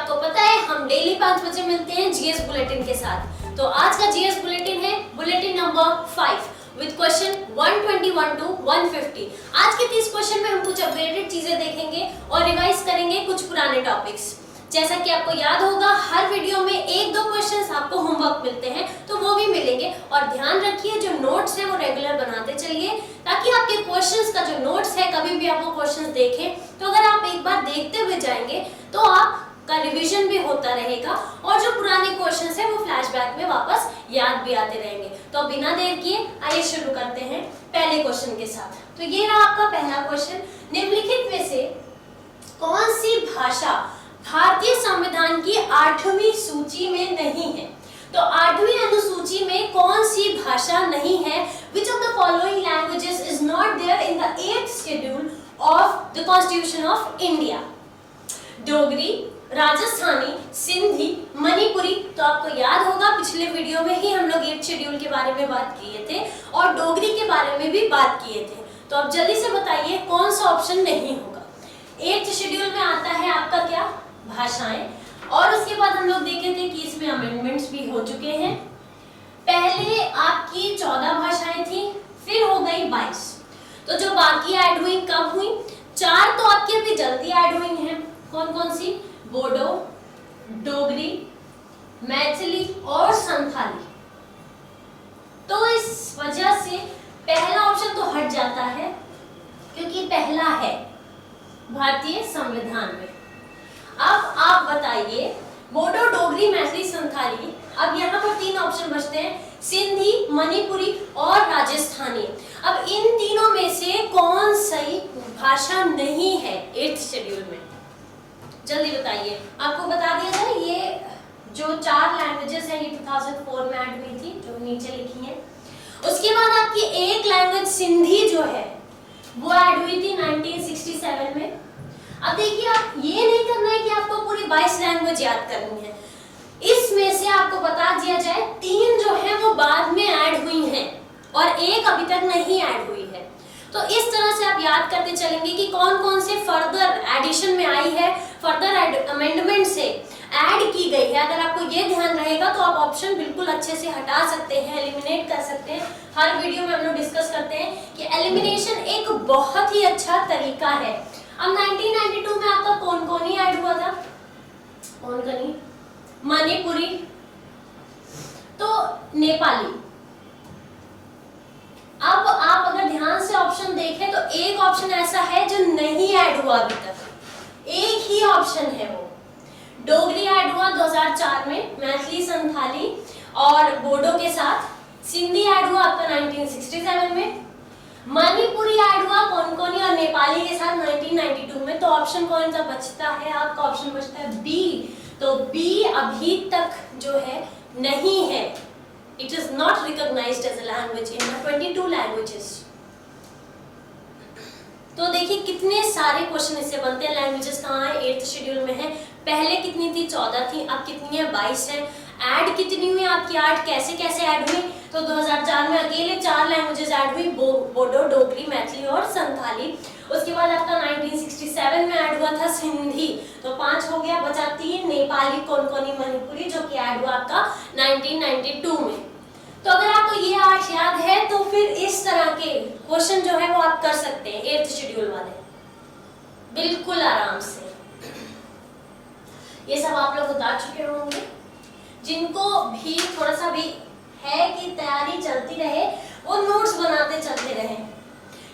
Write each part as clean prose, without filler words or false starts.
आपको पता है हम डेली 5 बजे मिलते हैं जीएस बुलेटिन के साथ। तो आज का जीएस बुलेटिन है bulletin number 5 with question 121 to 150। आज के 30 क्वेश्चन में हम कुछ अपडेटेड चीजें देखेंगे और रिवाइज करेंगे कुछ पुराने टॉपिक्स। जैसा कि आपको याद होगा हर वीडियो में 1-2 क्वेश्चंस आपको होमवर्क मिलते हैं, तो वो भी मिलेंगे। और ध्यान रखिए जो नोट्स है वो रेगुलर बनाते चलिए, ताकि आपके क्वेश्चंस का जो नोट्स है कभी भी आपको क्वेश्चंस देखें तो अगर आप एक बार देखते हुए जाएंगे तो आपका रिवीजन भी होता रहेगा और जो पुराने क्वेश्चंस है वो फ्लैशबैक में वापस याद भी आते रहेंगे। तो बिना देर किए आइए शुरू करते हैं पहले क्वेश्चन के साथ। तो ये रहा आपका पहला क्वेश्चन, निम्नलिखित में से कौन सी भाषा भारतीय संविधान की 8वीं सूची में नहीं है? तो 8वीं अनुसूची में कौन सी भाषा नहीं है? Which of the following languages is not there in the 8th schedule of the Constitution of India? Dogri, Rajasthani, Sindhi, Manipuri. तो आपको याद होगा पिछले वीडियो में ही हम लोग 8th शेड्यूल के बारे में बात किए थे और डोगरी के बारे में भी बात किए थे। तो अब जल्दी से बताइए कौन सा ऑप्शन नहीं होगा? 8th शेड्यूल में आता है आपका क्या? भाषाएं। और उसके बाद हम लोग देखे थे कि इसमें अमेंडमेंट्स भी हो चुके हैं। पहले आपकी 14 भाषाएं थी, फिर हो गई 22। तो जो बाकी ऐड हुई कब हुई? 4 तो आपकी अभी जल्दी ऐड हुई हैं। कौन कौन सी? बोडो, डोगरी, मैथिली और संथाली। तो इस वजह से पहला ऑप्शन तो हट जाता है, क्योंकि पहला है भारतीय संविधान में। अब आप बताइए बोडो, डोगरी, मैथिली, संथाली। अब यहाँ पर 3 ऑप्शन बचते हैं, सिंधी, मणिपुरी और राजस्थानी। अब इन तीनों में से कौन सी भाषा नहीं है 8th शेड्यूल में? जल्दी बताइए। आपको बता दिया जाए ये जो 4 लैंग्वेजेस हैं ये 2004 में ऐड हुई थी, जो नीचे लिखी है। उसके बाद आपकी एक लैंग्वेज सिंधी जो है वो ऐड हुई थी 1967 में। अब देखिए आप ये नहीं करना है कि आपको पूरी 22 लैंग्वेज याद करनी है। इसमें से आपको बता दिया जाए 3 जो है वो बाद में ऐड हुई हैं और एक अभी तक नहीं ऐड हुई है। तो इस तरह से आप याद करते चलेंगे कि कौन कौन से फर्दर एडिशन में आई है, फर्दर अमेंडमेंट से ऐड की गई है। अगर आपको ये ध्यान रहेगा तो आप ऑप्शन बिल्कुल अच्छे से हटा सकते हैं, एलिमिनेट कर सकते हैं। हर वीडियो में हम लोग डिस्कस करते हैं कि एलिमिनेशन एक बहुत ही अच्छा तरीका है। अब 1992 में आपका कौन कौन ही ऐड हुआ था? कौन कौन? मणिपुरी, तो नेपाली। अब आप अगर ध्यान से ऑप्शन देखें तो एक ऑप्शन ऐसा है जो नहीं ऐड हुआ अभी तक, एक ही ऑप्शन है वो। डोगरी ऐड हुआ 2004 में, मैथिली, संथाली और बोडो के साथ। सिंधी ऐड हुआ आपका 1967 में। मणिपुरी ऐड हुआ कोंकणी और नेपाली के साथ 1992 में। तो ऑप्शन कौन सा बचता है? आपका ऑप्शन बचता है बी। तो बी अभी तक जो है नहीं है, it is not recognised as a language in 22 languages. तो देखिए कितने सारे क्वेश्चन इससे बनते हैं। लैंग्वेजेस कहाँ है? 8th शेड्यूल में है। पहले कितनी थी? 14 थी। अब कितनी है? 22 है। ऐड कितनी हुई आपकी? 8 कैसे कैसे ऐड हुई? तो 2004 में अकेले 4 लैंग्वेजेस ऐड हुई, बोडो, डोगरी, मैथिली और संथाली। उसके बाद आपका 1967 में ऐड हुआ था सिंधी, तो 5 हो गया। बचा 3 नेपाली, कोंकणी, मणिपुरी, जो कि ऐड हुआ आपका 1992 में। तो अगर आपको ये 8 याद है तो फिर इस तरह के क्वेश्चन जो है वो आप कर सकते हैं 8th शेड्यूल वाले बिल्कुल आराम से। ये सब आप लोग उतार चुके होंगे। जिनको भी थोड़ा सा भी है कि तैयारी चलती रहे वो नोट्स बनाते चलते रहे,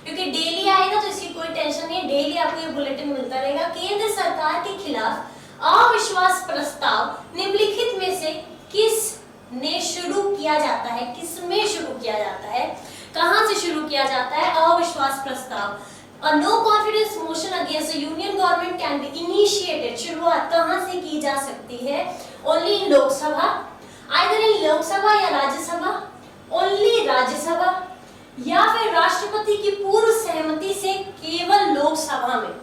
क्योंकि डेली आएगा तो इसकी कोई टेंशन नहीं है। डेली आपको ये बुलेटिन मिलता रहेगा। केंद्र सरकार के खिलाफ अविश्वास प्रस्ताव निम्नलिखित में से किस ने शुरू किया जाता है? किसमें शुरू किया जाता है? कहां से शुरू किया जाता है अविश्वास प्रस्ताव? A no confidence motion against the union government can be initiated. शुरुआत कहां से की जा सकती है? Only in Lok Sabha, either in Lok Sabha या राज्यसभा, only राज्यसभा, या फिर राष्ट्रपति की पूर्व सहमति से केवल लोकसभा में।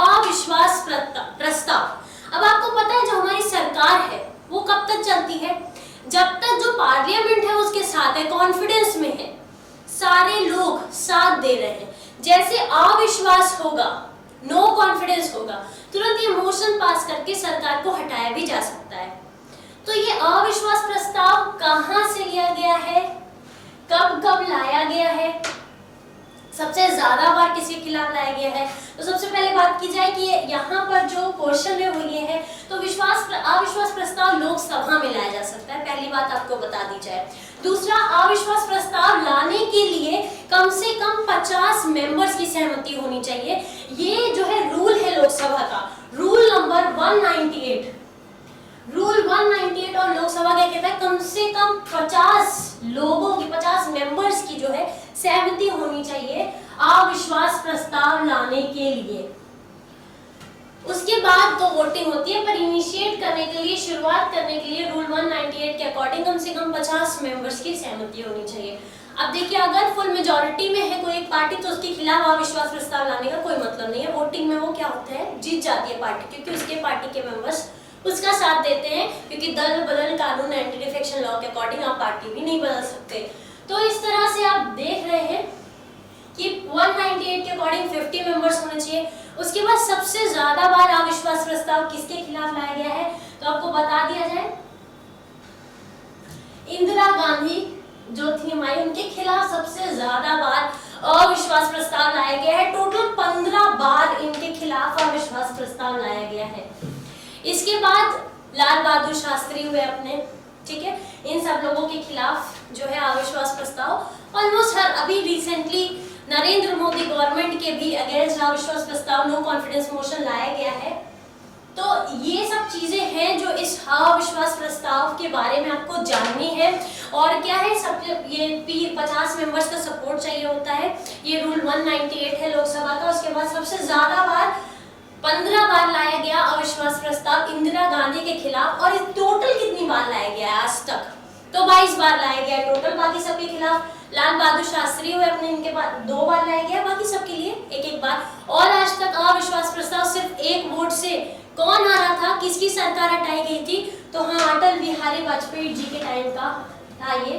अविश्वास प्रस्ताव। अब आपको पता है जो हमारी सरकार है वो कब तक चलती है? जब तक जो पार्लियामेंट है उसके साथ है, कॉन्फिडेंस में है, सारे लोग साथ दे रहे हैं। जैसे अविश्वास होगा नो कॉन्फिडेंस होगा, तुरंत ये मोशन पास करके सरकार को हटाया भी जा सकता है। तो ये अविश्वास प्रस्ताव कहां से लिया गया है, कब कब लाया गया है, सबसे ज्यादा बार किसके खिलाफ लाया गया है? तो सबसे पहले बात की जाए कि यहाँ पर जो क्वेश्चन है वो ये है, तो अविश्वास प्रस्ताव लोकसभा में लाया जा सकता है, पहली बात आपको बता दी जाए। दूसरा, अविश्वास प्रस्ताव लाने के लिए कम से कम 50 मेंबर्स की सहमति होनी चाहिए। ये जो है रूल है लोकसभा का, रूल नंबर 198। रूल 198 और लोकसभा क्या कहता है, कम से कम 50 लोगों की, 50 मेंबर्स की जो है सहमति होनी चाहिए अविश्वास प्रस्ताव लाने के लिए। उसके बाद तो वोटिंग होती है, पर इनिशिएट करने के लिए, शुरुआत करने के लिए रूल 198 के अकॉर्डिंग कम से कम 50 मेंबर्स की सहमति होनी चाहिए। अब देखिए, अगर फुल मेजॉरिटी में है कोई एक पार्टी तो उसके खिलाफ अविश्वास प्रस्ताव लाने का कोई मतलब नहीं है। वोटिंग में वो क्या होता है, जीत जाती है पार्टी, क्योंकि उसके पार्टी के मेंबर्स उसका साथ देते हैं, क्योंकि दल बदल कानून एंटी डिफेक्शन लॉ के अकॉर्डिंग आप पार्टी भी नहीं बदल सकते। तो इस तरह से आप देख रहे हैं कि 198 के अकॉर्डिंग 50 मेंबर्स होने चाहिए। उसके बाद सबसे ज्यादा बार अविश्वास प्रस्ताव किसके खिलाफ लाया गया है, तो आपको बता दिया जाए, इंदिरा गांधी जो थी हमारी, उनके खिलाफ सबसे ज्यादा बार अविश्वास प्रस्ताव लाया गया है। टोटल 15 बार इनके खिलाफ अविश्वास प्रस्ताव लाया गया है। इसके बाद लाल बहादुर शास्त्री हुए अपने, ठीक है, इन सब लोगों के खिलाफ जो है अविश्वास प्रस्ताव ऑलमोस्ट हर, अभी रिसेंटली नरेंद्र मोदी गवर्नमेंट के भी अगेंस्ट अविश्वास प्रस्ताव, नो कॉन्फिडेंस मोशन लाया गया है। तो ये सब चीजें हैं जो इस अविश्वास प्रस्ताव के बारे में आपको जाननी है। और क्या है, सब ये 50 मेंबर्स का सपोर्ट चाहिए होता है, ये रूल 198 है लोकसभा का। उसके बाद सबसे ज्यादा बार 15 बार लाया गया अविश्वास प्रस्ताव इंदिरा गांधी के खिलाफ। और टोटल कितनी बार लाया गया आज तक, तो 22 बार लाया गया टोटल, बाकी सबके खिलाफ। लाल बहादुर शास्त्री हुए अपने, इनके बाद 2 बार लाया गया, बाकी सबके लिए एक एक बार। और आज तक अविश्वास प्रस्ताव सिर्फ एक वोट से कौन आ रहा था, किसकी सरकार हटाई गई थी, तो हाँ, अटल बिहारी वाजपेयी जी के टाइम का था ये।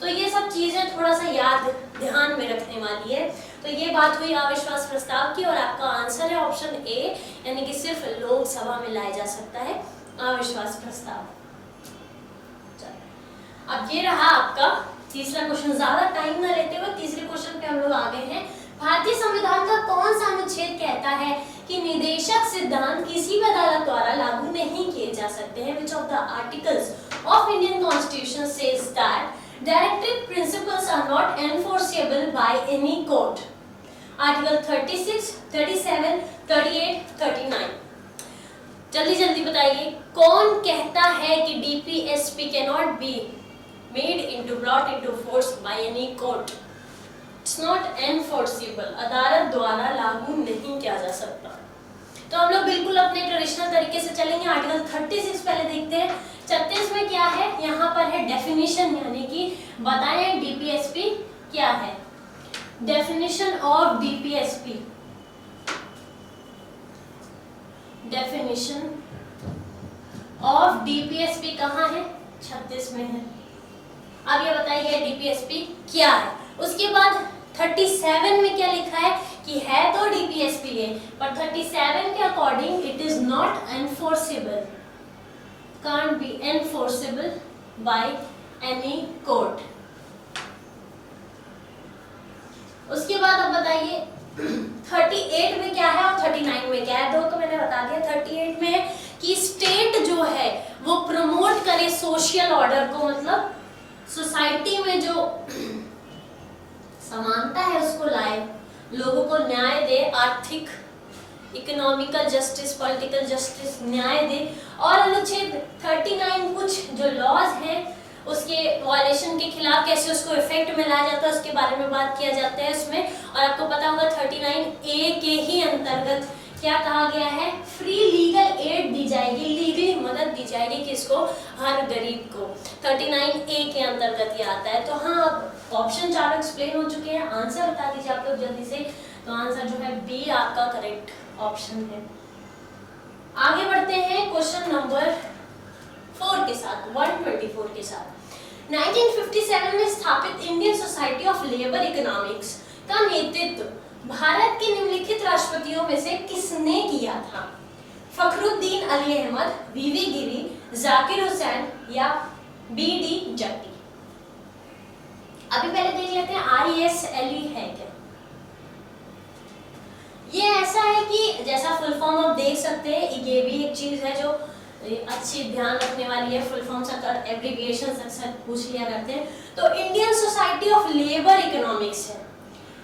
तो ये सब चीजें थोड़ा सा याद ध्यान में रखने वाली है। तो ये बात हुई अविश्वास प्रस्ताव की, और आपका आंसर है ऑप्शन ए, यानी कि सिर्फ लोकसभा में लाया जा सकता है अविश्वास प्रस्ताव। अब ये रहा आपका तीसरा क्वेश्चन। ज्यादा टाइम ना लेते हुए तीसरे क्वेश्चन पे हम लोग आ गए हैं। भारतीय संविधान का कौन सा अनुच्छेद कहता है कि निदेशक सिद्धांत किसी भी अदालत द्वारा लागू नहीं किए जा सकते हैं? Which of the articles of Indian Constitution says that directive principles are not enforceable by any court? Article 36, 37, 38, 39। जल्दी जल्दी बताइए, कौन कहता है कि DPSP cannot be made into, brought into force by any court? It's not enforceable, अदालत द्वारा लागू नहीं किया जा सकता। तो हम लोग बिल्कुल अपने ट्रेडिशनल तरीके से चलेंगे। आर्टिकल 36 पहले देखते हैं। 36 में क्या है, यहाँ पर है डेफिनेशन, यानी कि बताएं DPSP क्या है। Definition of DPSP, definition of DPSP कहाँ है, 36 में है। अब ये बताइए DPSP क्या है। उसके बाद 37 में क्या लिखा है कि है तो DPSP है, पर 37 के according it is not enforceable, can't be enforceable by any court. उसके बाद अब बताइए 38 में क्या है और 39 में क्या है। दो तो मैंने बता दिया। 38 में है कि स्टेट जो है वो प्रमोट करे सोशल ऑर्डर को, मतलब सोसाइटी में जो समानता है उसको लाए, लोगों को न्याय दे, आर्थिक, इकोनॉमिकल जस्टिस, पॉलिटिकल जस्टिस, न्याय दे। और अनुच्छेद 39 कुछ जो लॉज हैं उसके वायलेशन के खिलाफ कैसे उसको इफेक्ट में लाया जाता है उसके बारे में बात किया जाता है उसमें। और आपको पता होगा 39A के ही अंतर्गत क्या कहा गया है, फ्री लीगल एड दी जाएगी, लीगली मदद दी जाएगी किसको, हर गरीब को। 39A के अंतर्गत ये आता है। तो हाँ, ऑप्शन चारों एक्सप्लेन हो चुके हैं। आंसर बता दीजिए आप लोग जल्दी से। तो आंसर जो है बी आपका करेक्ट ऑप्शन है। आगे बढ़ते हैं क्वेश्चन नंबर 4 के साथ, 124 के साथ। 1957 में स्थापित Indian society of labour economics का नेतृत्व भारत के निम्नलिखित राष्ट्रपतियों में से किसने किया था? फखरुद्दीन अली अहमद, वीवी गिरी, जाकिर हुसैन या बीडी जट्टी? अभी पहले देख लेते हैं ISLE है क्या। ये ऐसा है कि जैसा फुल फॉर्म आप देख सकते हैं, ये भी एक चीज है जो अच्छी ध्यान रखने वाली है। फुल फॉर्म्स अगर एब्रिविएशन अक्सर पूछ लिया करते हैं। तो Indian society of labour economics है,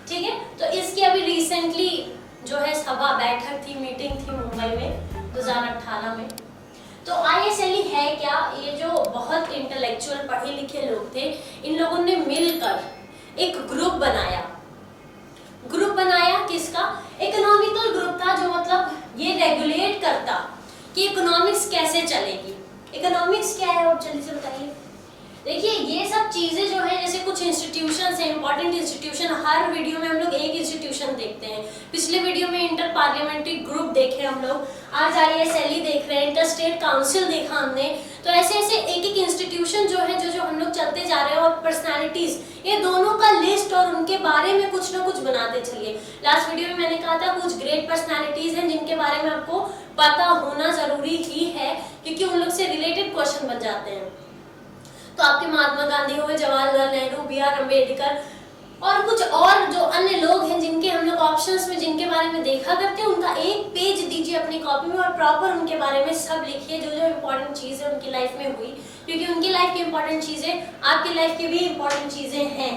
ठीक है। तो इसकी अभी रिसेंटली जो है सभा बैठक थी, मीटिंग थी मुंबई में 2018 में। तो ISLE है क्या? ये जो बहुत इंटेलेक्चुअल पढ़े लिखे लोग थे, इन लोगों ने मिलकर एक ग्रुप बनाया। ग्रुप बनाया किसका? इकोनॉमिकल ग्रुप था, जो मतलब ये रेगुलेट करता कि इकोनॉमिक्स कैसे चलेगी। इकोनॉमिक्स क्या है और जल्दी से बताइए। देखिए ये सब चीजें जो है, जैसे कुछ इंस्टीट्यूशन है, इंपॉर्टेंट इंस्टीट्यूशन, हर वीडियो में हम लोग एक इंस्टीट्यूशन देखते हैं। पिछले वीडियो में इंटर पार्लियामेंट्री ग्रुप देखे हम लोग, आज ISLE देख रहे हैं, इंटर स्टेट काउंसिल देखा हमने। तो ऐसे ऐसे एक एक इंस्टीट्यूशन जो है, जो हम लोग चलते जा रहे हैं, और पर्सनैलिटीज, ये दोनों का लिस्ट और उनके बारे में कुछ ना कुछ बनाते चलिए। लास्ट वीडियो में मैंने कहा था कुछ ग्रेट पर्सनैलिटीज हैं जिनके बारे में आपको पता होना जरूरी ही है, क्योंकि उन लोग से रिलेटेड क्वेश्चन बन जाते हैं। तो आपके महात्मा गांधी हो गए, जवाहरलाल नेहरू, BR अम्बेडकर और कुछ और जो अन्य लोग हैं जिनके हम लोग ऑप्शंस में जिनके बारे में देखा करते हैं, उनका एक पेज दीजिए अपनी कॉपी में और प्रॉपर उनके बारे में सब लिखिए, जो जो इम्पोर्टेंट चीजें उनकी लाइफ में हुई, क्योंकि उनकी लाइफ की इम्पोर्टेंट चीजें आपकी लाइफ की भी इम्पोर्टेंट चीजें हैं।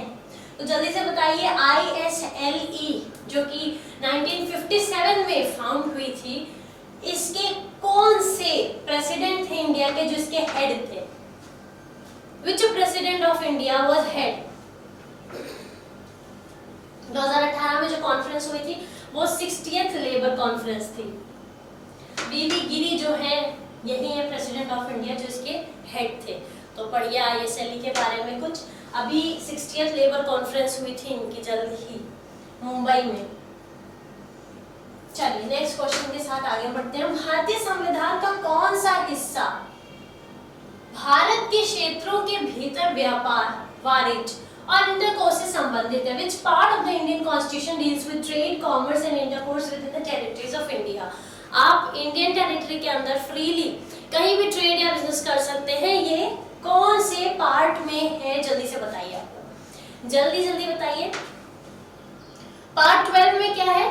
तो जल्दी से बताइए, ISLE जो कि 1957 में फाउंड हुई थी, इसके कौन से प्रेसिडेंट थे इंडिया के जो इसके हेड थे? Which president of India was head? 2018 में जो कॉन्फ्रेंस हुई थी वो 60th लेबर कॉन्फ्रेंस थी। वीवी गिरी जो है, यही है प्रेसिडेंट ऑफ इंडिया जो इसके हेड थे। तो पढ़िए ISLE के बारे में कुछ। अभी 60th लेबर कॉन्फ्रेंस हुई थी इनकी जल्द ही मुंबई में। चलिए नेक्स्ट क्वेश्चन के साथ आगे बढ़ते हैं। भारतीय संविधान का कौन सा हिस्सा भारत के क्षेत्रों के भीतर व्यापार, वाणिज्य और इंटरकोर्स से संबंधित है? Which part of the Indian Constitution deals with trade, commerce and intercourse within the territories of India? आप इंडियन टेरिटरी के अंदर फ्रीली कहीं भी ट्रेड या बिजनेस कर सकते हैं। ये कौन से पार्ट में है? जल्दी से बताइए आपको, जल्दी जल्दी बताइए। पार्ट 12 में क्या है?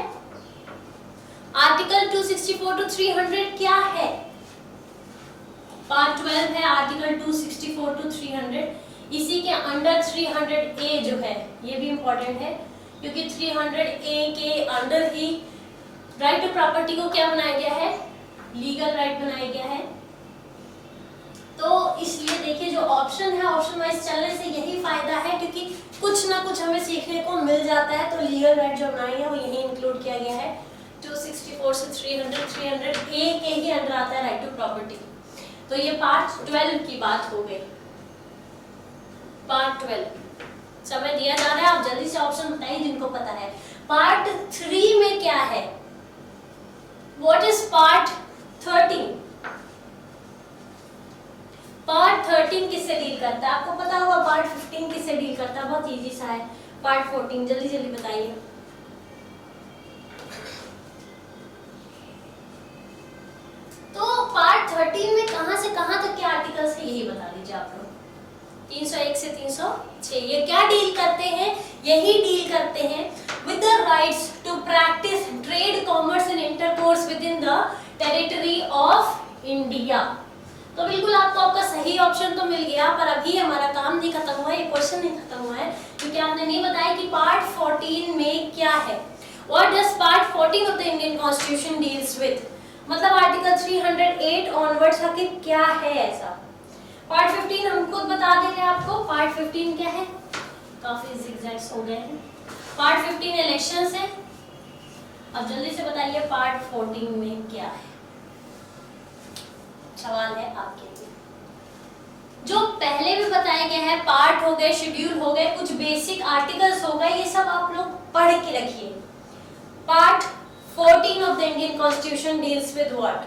आर्टिकल 264 to 300 क्या है? पार्ट 12 है आर्टिकल 264 to 300। इसी के अंडर 300A जो है, ये भी इंपॉर्टेंट है, क्योंकि 300A के अंडर ही राइट टू प्रॉपर्टी को क्या बनाया गया है? लीगल राइट बनाया गया है। तो इसलिए देखिए जो ऑप्शन है, ऑप्शन वाइज चलने से यही फायदा है, क्योंकि कुछ ना कुछ हमें सीखने को मिल जाता है। तो लीगल राइट जो बनाई है वो यही इंक्लूड किया गया है। 264 से 300A के ही अंडर आता है राइट टू प्रॉपर्टी। तो ये पार्ट 12 की बात हो गई। पार्ट 12 समय दिया जा रहा है, आप जल्दी से ऑप्शन बताइए जिनको पता है। पार्ट 3 में क्या है? What is part 13? पार्ट 13 किससे डील करता है? आपको पता होगा। पार्ट 15 किससे डील करता है? बहुत इजी सा है। पार्ट 14 जल्दी जल्दी बताइए। तो पार्ट 13 में कहां से कहां तक के आर्टिकल्स है, यही बता दीजिए आप लोग। 301 से 306 ये क्या डील करते हैं? यही डील करते हैं with the rights to practise trade, commerce and intercourse with in the territory of India. तो बिल्कुल आपको आपका सही ऑप्शन तो मिल गया, पर अभी हमारा काम नहीं खत्म हुआ है, ये क्वेश्चन नहीं खत्म हुआ है, क्योंकि आपने नहीं बताया कि पार्ट 14 में क्या है। What does part 14 of the Indian constitution deals with? मतलब आर्टिकल 308 ऑनवर्ड्स का क्या है ऐसा। पार्ट 15 हम खुद बता दे रहे हैं आपको। पार्ट 15 क्या है? काफी जिगजैग्स हो गए हैं। पार्ट 15 इलेक्शंस है। अब जल्दी से बताइए पार्ट 14 में क्या है? सवाल है आपके लिए। जो पहले भी बताया गया है, पार्ट हो गए, शेड्यूल हो गए, कुछ बेसिक आर्टिकल्स हो गए, ये सब आप लोग पढ़ के रखिए। Part 14 of the Indian Constitution deals with what?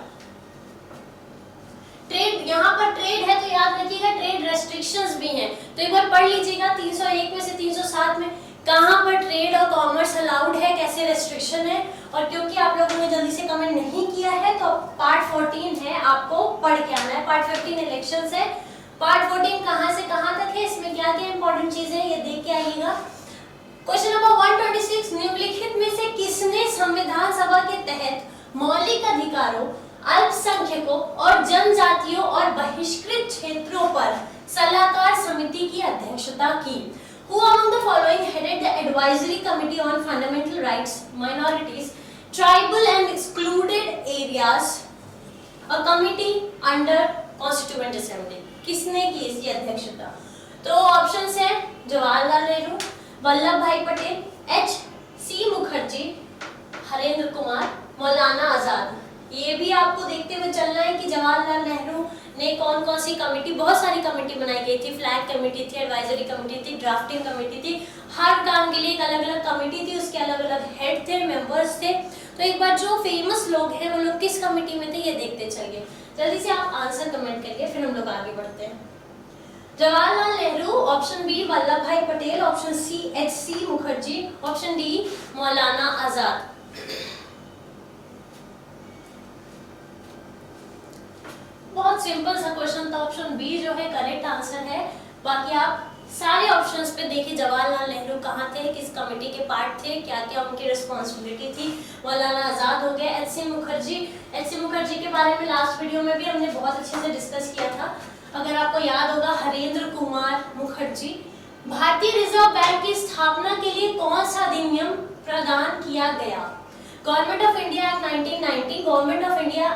Trade. यहाँ पर ट्रेड है तो याद रखिएगा ट्रेड रेस्ट्रिक्शंस भी हैं, तो एक बार पढ़ लीजिएगा। 301 में से 307 में कहाँ पर ट्रेड और कॉमर्स अलाउड है, कैसे रेस्ट्रिक्शन है। और क्योंकि आप लोगों ने जल्दी से कमेंट नहीं किया है तो पार्ट 14 है, आपको पढ़ के आना है। पार्ट 15 इलेक्शंस है। पार्ट 14 कहाँ से कहाँ तक है, इसमें क्या क्या इंपॉर्टेंट चीजें हैं ये देख के आइएगा। क्वेश्चन नंबर 126, निम्नलिखित में से किसने संविधान सभा के तहत मौलिक अधिकारों, अल्पसंख्यकों और जनजातियों और बहिष्कृत क्षेत्रों पर सलाहकार समिति की अध्यक्षता की? Who among the following headed the Advisory Committee on Fundamental Rights, Minorities, Tribal and Excluded Areas, a committee under Constituent Assembly? किसने की इसकी अध्यक्षता? तो ऑप्शंस है जवाहरलाल नेहरू, वल्लभ भाई पटेल, H.C. मुखर्जी, हरेंद्र कुमार, मौलाना आजाद। ये भी आपको देखते हुए चलना है कि जवाहरलाल नेहरू ने कौन कौन सी कमेटी, बहुत सारी कमेटी बनाई गई थी। फ्लैग कमेटी थी, एडवाइजरी कमेटी थी, ड्राफ्टिंग कमेटी थी। हर काम के लिए एक अलग अलग कमेटी थी, उसके अलग अलग हेड थे, मेंबर्स थे। तो एक बार जो फेमस लोग हैं वो लोग किस कमेटी में थे ये देखते चलिए। जल्दी से आप आंसर कमेंट करिए, फिर हम लोग आगे बढ़ते हैं। Jawaharlal Nehru, option B Vallabh Bhai Patel, option C H.C. Mukherjee, option D Maulana Azad. बहुत सिंपल सा क्वेश्चन था, ऑप्शन बी जो है करेक्ट आंसर है। बाकी आप सारे ऑप्शंस पे देखिए जवाहरलाल नेहरू कहाँ थे, किस कमेटी के पार्ट थे, क्या क्या उनकी रिस्पॉन्सिबिलिटी थी। मौलाना आजाद हो गए। H.C. मुखर्जी के बारे में लास्ट वीडियो में भी हमने बहुत अच्छे से डिस्कस किया था, अगर आपको याद होगा। हरेंद्र कुमार मुखर्जी। भारतीय रिजर्व बैंक की स्थापना के लिए कौन सा अधिनियम प्रदान किया गया? Government of India act 1990, government of India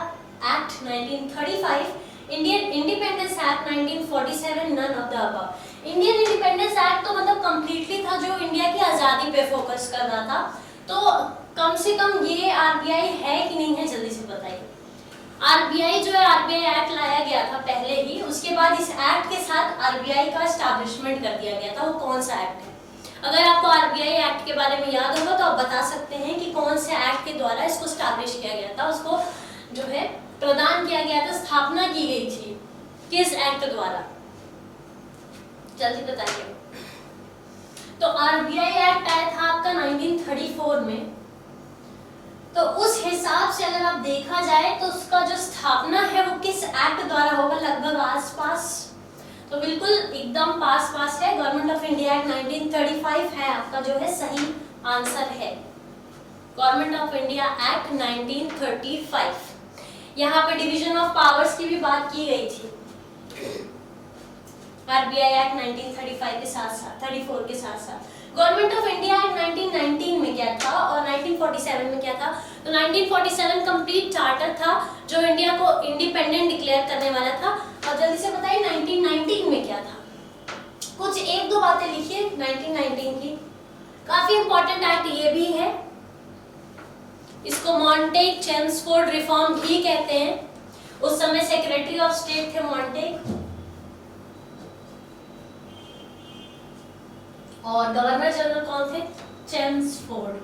act 1935, Indian independence act 1947, none of the above. Indian independence act तो मतलब कंप्लीटली था जो इंडिया की आजादी पे फोकस कर रहा था। तो कम से कम ये आरबीआई है कि नहीं है, जल्दी से बताइए। आरबीआई जो है, आरबीआई एक्ट लाया गया था पहले ही, उसके बाद इस एक्ट के साथ आरबीआई का एस्टैब्लिशमेंट कर दिया गया था। वो कौन सा एक्ट है? अगर आपको आरबीआई एक्ट के बारे में याद होगा तो आप बता सकते हैं कि कौन से एक्ट के द्वारा इसको एस्टैब्लिश किया गया था, उसको जो है प्रदान किया गया था, स्थापना की गई थी किस एक्ट द्वारा, जल्दी बताइए। तो आरबीआई एक्ट आया था आपका 1934 में। तो उस हिसाब से अगर आप देखा जाए तो उसका जो स्थापना है वो किस एक्ट द्वारा होगा, लगभग आसपास, तो बिल्कुल एकदम पास है। गवर्नमेंट ऑफ इंडिया एक्ट 1935 है आपका जो है सही आंसर है। Government of India act 1935। यहाँ पे डिवीजन ऑफ पावर्स की भी बात की गई थी आरबीआई एक्ट 1935 के साथ साथ, 34 के साथ साथ। गवर्नमेंट ऑफ इंडिया एक्ट 1919 में क्या था और 1947 में क्या था? तो 1947 कंप्लीट चार्टर था जो इंडिया को इंडिपेंडेंट डिक्लेयर करने वाला था। और जल्दी से बताइए 1919 में क्या था? कुछ एक दो बातें लिखिए 1919 की। काफी इंपॉर्टेंट एक्ट ये भी है, इसको मॉन्टेग चेम्सफोर्ड रिफॉर्म भी कहते हैं। उस समय सेक्रेटरी ऑफ स्टेट थे मॉन्टेग और गवर्नर जनरल कौन थे? चेम्सफोर्ड।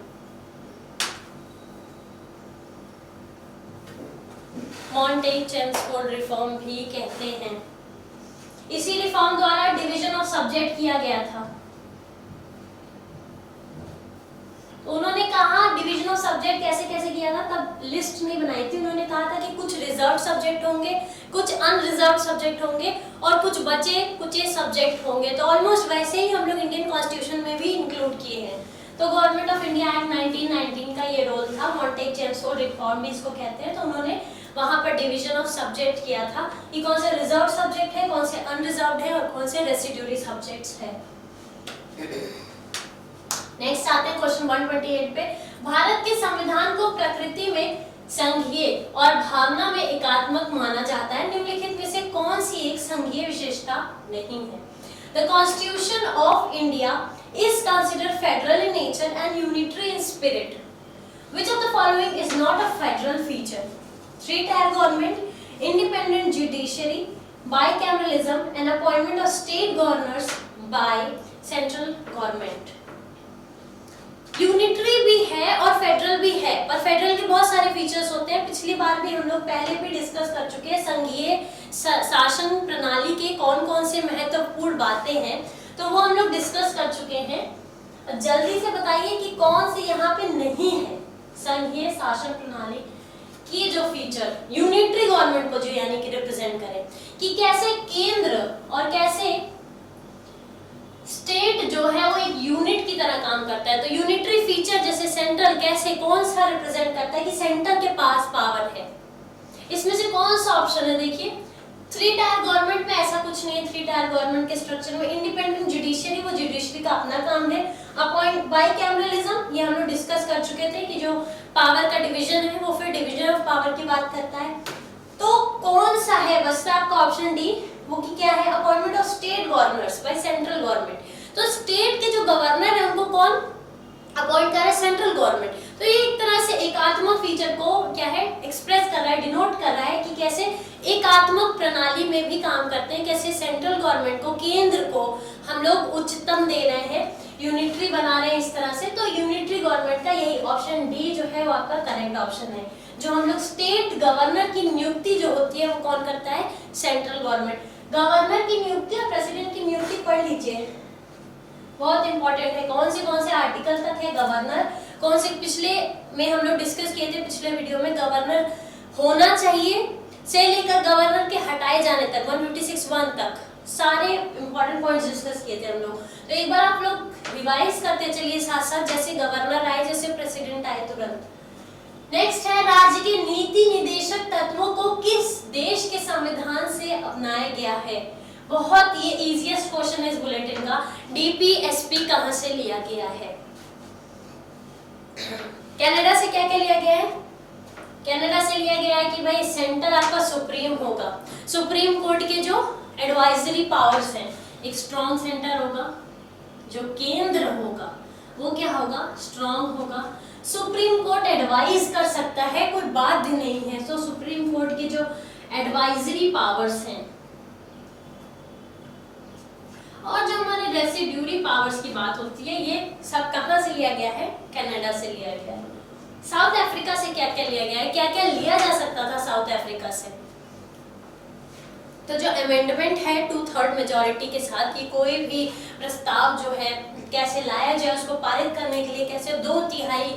मॉन्टेग चेम्सफोर्ड रिफॉर्म भी कहते हैं। इसी रिफॉर्म द्वारा डिवीजन ऑफ सब्जेक्ट किया गया था। उन्होंने कहा डिवीजन ऑफ सब्जेक्ट कैसे कैसे किया था, तब लिस्ट नहीं बनाई थी। उन्होंने कहा था कि कुछ रिजर्व सब्जेक्ट होंगे, कुछ अनरिजर्व सब्जेक्ट होंगे और कुछ बचे कुचे सब्जेक्ट होंगे। तो ऑलमोस्ट वैसे ही हम लोग इंडियन कॉन्स्टिट्यूशन में भी इंक्लूड किए हैं। तो गवर्नमेंट ऑफ इंडिया एक्ट 1919 का ये रोल था, मॉन्टेग चेम्सफोर्ड रिफॉर्म भी इसको कहते हैं। तो उन्होंने वहां पर डिवीजन ऑफ सब्जेक्ट किया था कि कौन से रिजर्व सब्जेक्ट है, कौन से अनरिजर्व्ड है और कौन से रेसिड्यूरी सब्जेक्ट्स है। नेक्स्ट आते हैं क्वेश्चन 128 पे। भारत के संविधान को प्रकृति में संघीय और भावना में एकात्मक माना जाता है। निम्नलिखित में से कौन सी एक संघीय विशेषता नहीं है? The Constitution of India is considered federal in nature and unitary in spirit. Which of the following is not a federal feature? Three-tier government, independent judiciary, bicameralism, and appointment of state governors by central government. Unitary भी है और federal भी है, पर federal के बहुत सारे features होते हैं। पिछली बार भी हम लोग पहले भी डिस्कस कर चुके हैं संघीय शासन प्रणाली के कौन कौन से महत्वपूर्ण बातें हैं, तो वो हम लोग डिस्कस कर चुके हैं। जल्दी से बताइए कि कौन से यहाँ पे नहीं है संघीय शासन प्रणाली की जो फीचर यूनिटरी गवर्नमेंट को जो यानी कि रिप्रेजेंट करे, कि कैसे केंद्र और कैसे स्टेट जो है वो एक यूनिट की तरह काम करता है। तो यूनिटरी फीचर जैसे सेंट्रल कैसे कौन सा रिप्रेजेंट करता है कि सेंटर के पास पावर है। इसमें से कौन सा ऑप्शन है, देखिए 3 टायर गवर्नमेंट में ऐसा कुछ नहीं है। 3 टायर गवर्नमेंट के स्ट्रक्चर में इंडिपेंडेंट जुडिशियरी, वो जुडिशियरी का अपना काम है। अपॉइंट बाय कैमरलिज्म ये हम लोग डिस्कस कर चुके थे कि जो पावर का डिवीजन है वो फिर डिवीजन ऑफ पावर की बात करता है। तो कौन सा है, बस आपका ऑप्शन डी, वो की क्या है, appointment of state governors by central government. तो स्टेट के जो गवर्नर है उनको कौन अपॉइंट कर रहा है, सेंट्रल गवर्नमेंट। तो ये एक तरह से एकात्मक फीचर को क्या है एक्सप्रेस कर रहा है, डिनोट कर रहा है कि कैसे एकात्मक प्रणाली में भी काम करते हैं, कैसे सेंट्रल गवर्नमेंट को, केंद्र को हम लोग उच्चतम दे रहे हैं, यूनिटरी बना रहे हैं इस तरह से। तो यूनिटरी गवर्नमेंट का यही ऑप्शन डी जो है वो आपका करेक्ट ऑप्शन है। जो हम लोग स्टेट गवर्नर की नियुक्ति जो होती है वो कौन करता है, सेंट्रल गवर्नमेंट। गवर्नर की नियुक्ति और प्रेसिडेंट की नियुक्ति पढ़ लीजिए, बहुत इंपॉर्टेंट है। कौन से आर्टिकल तक है गवर्नर, कौन से पिछले में हम लोग डिस्कस किए थे पिछले वीडियो में, गवर्नर होना चाहिए से लेकर गवर्नर के हटाए जाने तक 156(1) तक सारे इंपॉर्टेंट पॉइंट्स डिस्कस किए थे हम लोग। तो एक बार आप लोग रिवाइज करते चलिए साथ साथ, जैसे गवर्नर आए, जैसे प्रेसिडेंट आए तुरंत। नेक्स्ट है राज्य के नीति निदेशक तत्वों को किस देश के संविधान से अपनाया गया है। बहुत ये इजीएस्ट क्वेश्चन है इस बुलेटिन का, डीपीएसपी कहां से लिया गया है। कनाडा से क्या क्या लिया गया है, कनाडा से लिया गया है कि भाई सेंटर आपका सुप्रीम होगा, सुप्रीम कोर्ट के जो एडवाइजरी पावर्स हैं, एक स्ट्रॉन्ग सेंटर होगा, जो केंद्र होगा वो क्या होगा, स्ट्रॉन्ग होगा। सुप्रीम कोर्ट एडवाइज कर सकता है, कोई बाध्य नहीं है। तो सुप्रीम कोर्ट के जो एडवाइजरी पावर्स हैं और जो हमारे रेसिड्यूरी पावर्स की बात होती है, ये सब कहां से लिया गया है, कनाडा से लिया गया है। साउथ अफ्रीका से क्या क्या लिया गया है, क्या क्या लिया जा सकता था साउथ अफ्रीका से। तो जो अमेंडमेंट है 2/3 मेजॉरिटी के साथ कि कोई भी प्रस्ताव जो है कैसे लाया जाए, उसको पारित करने के लिए कैसे 2/3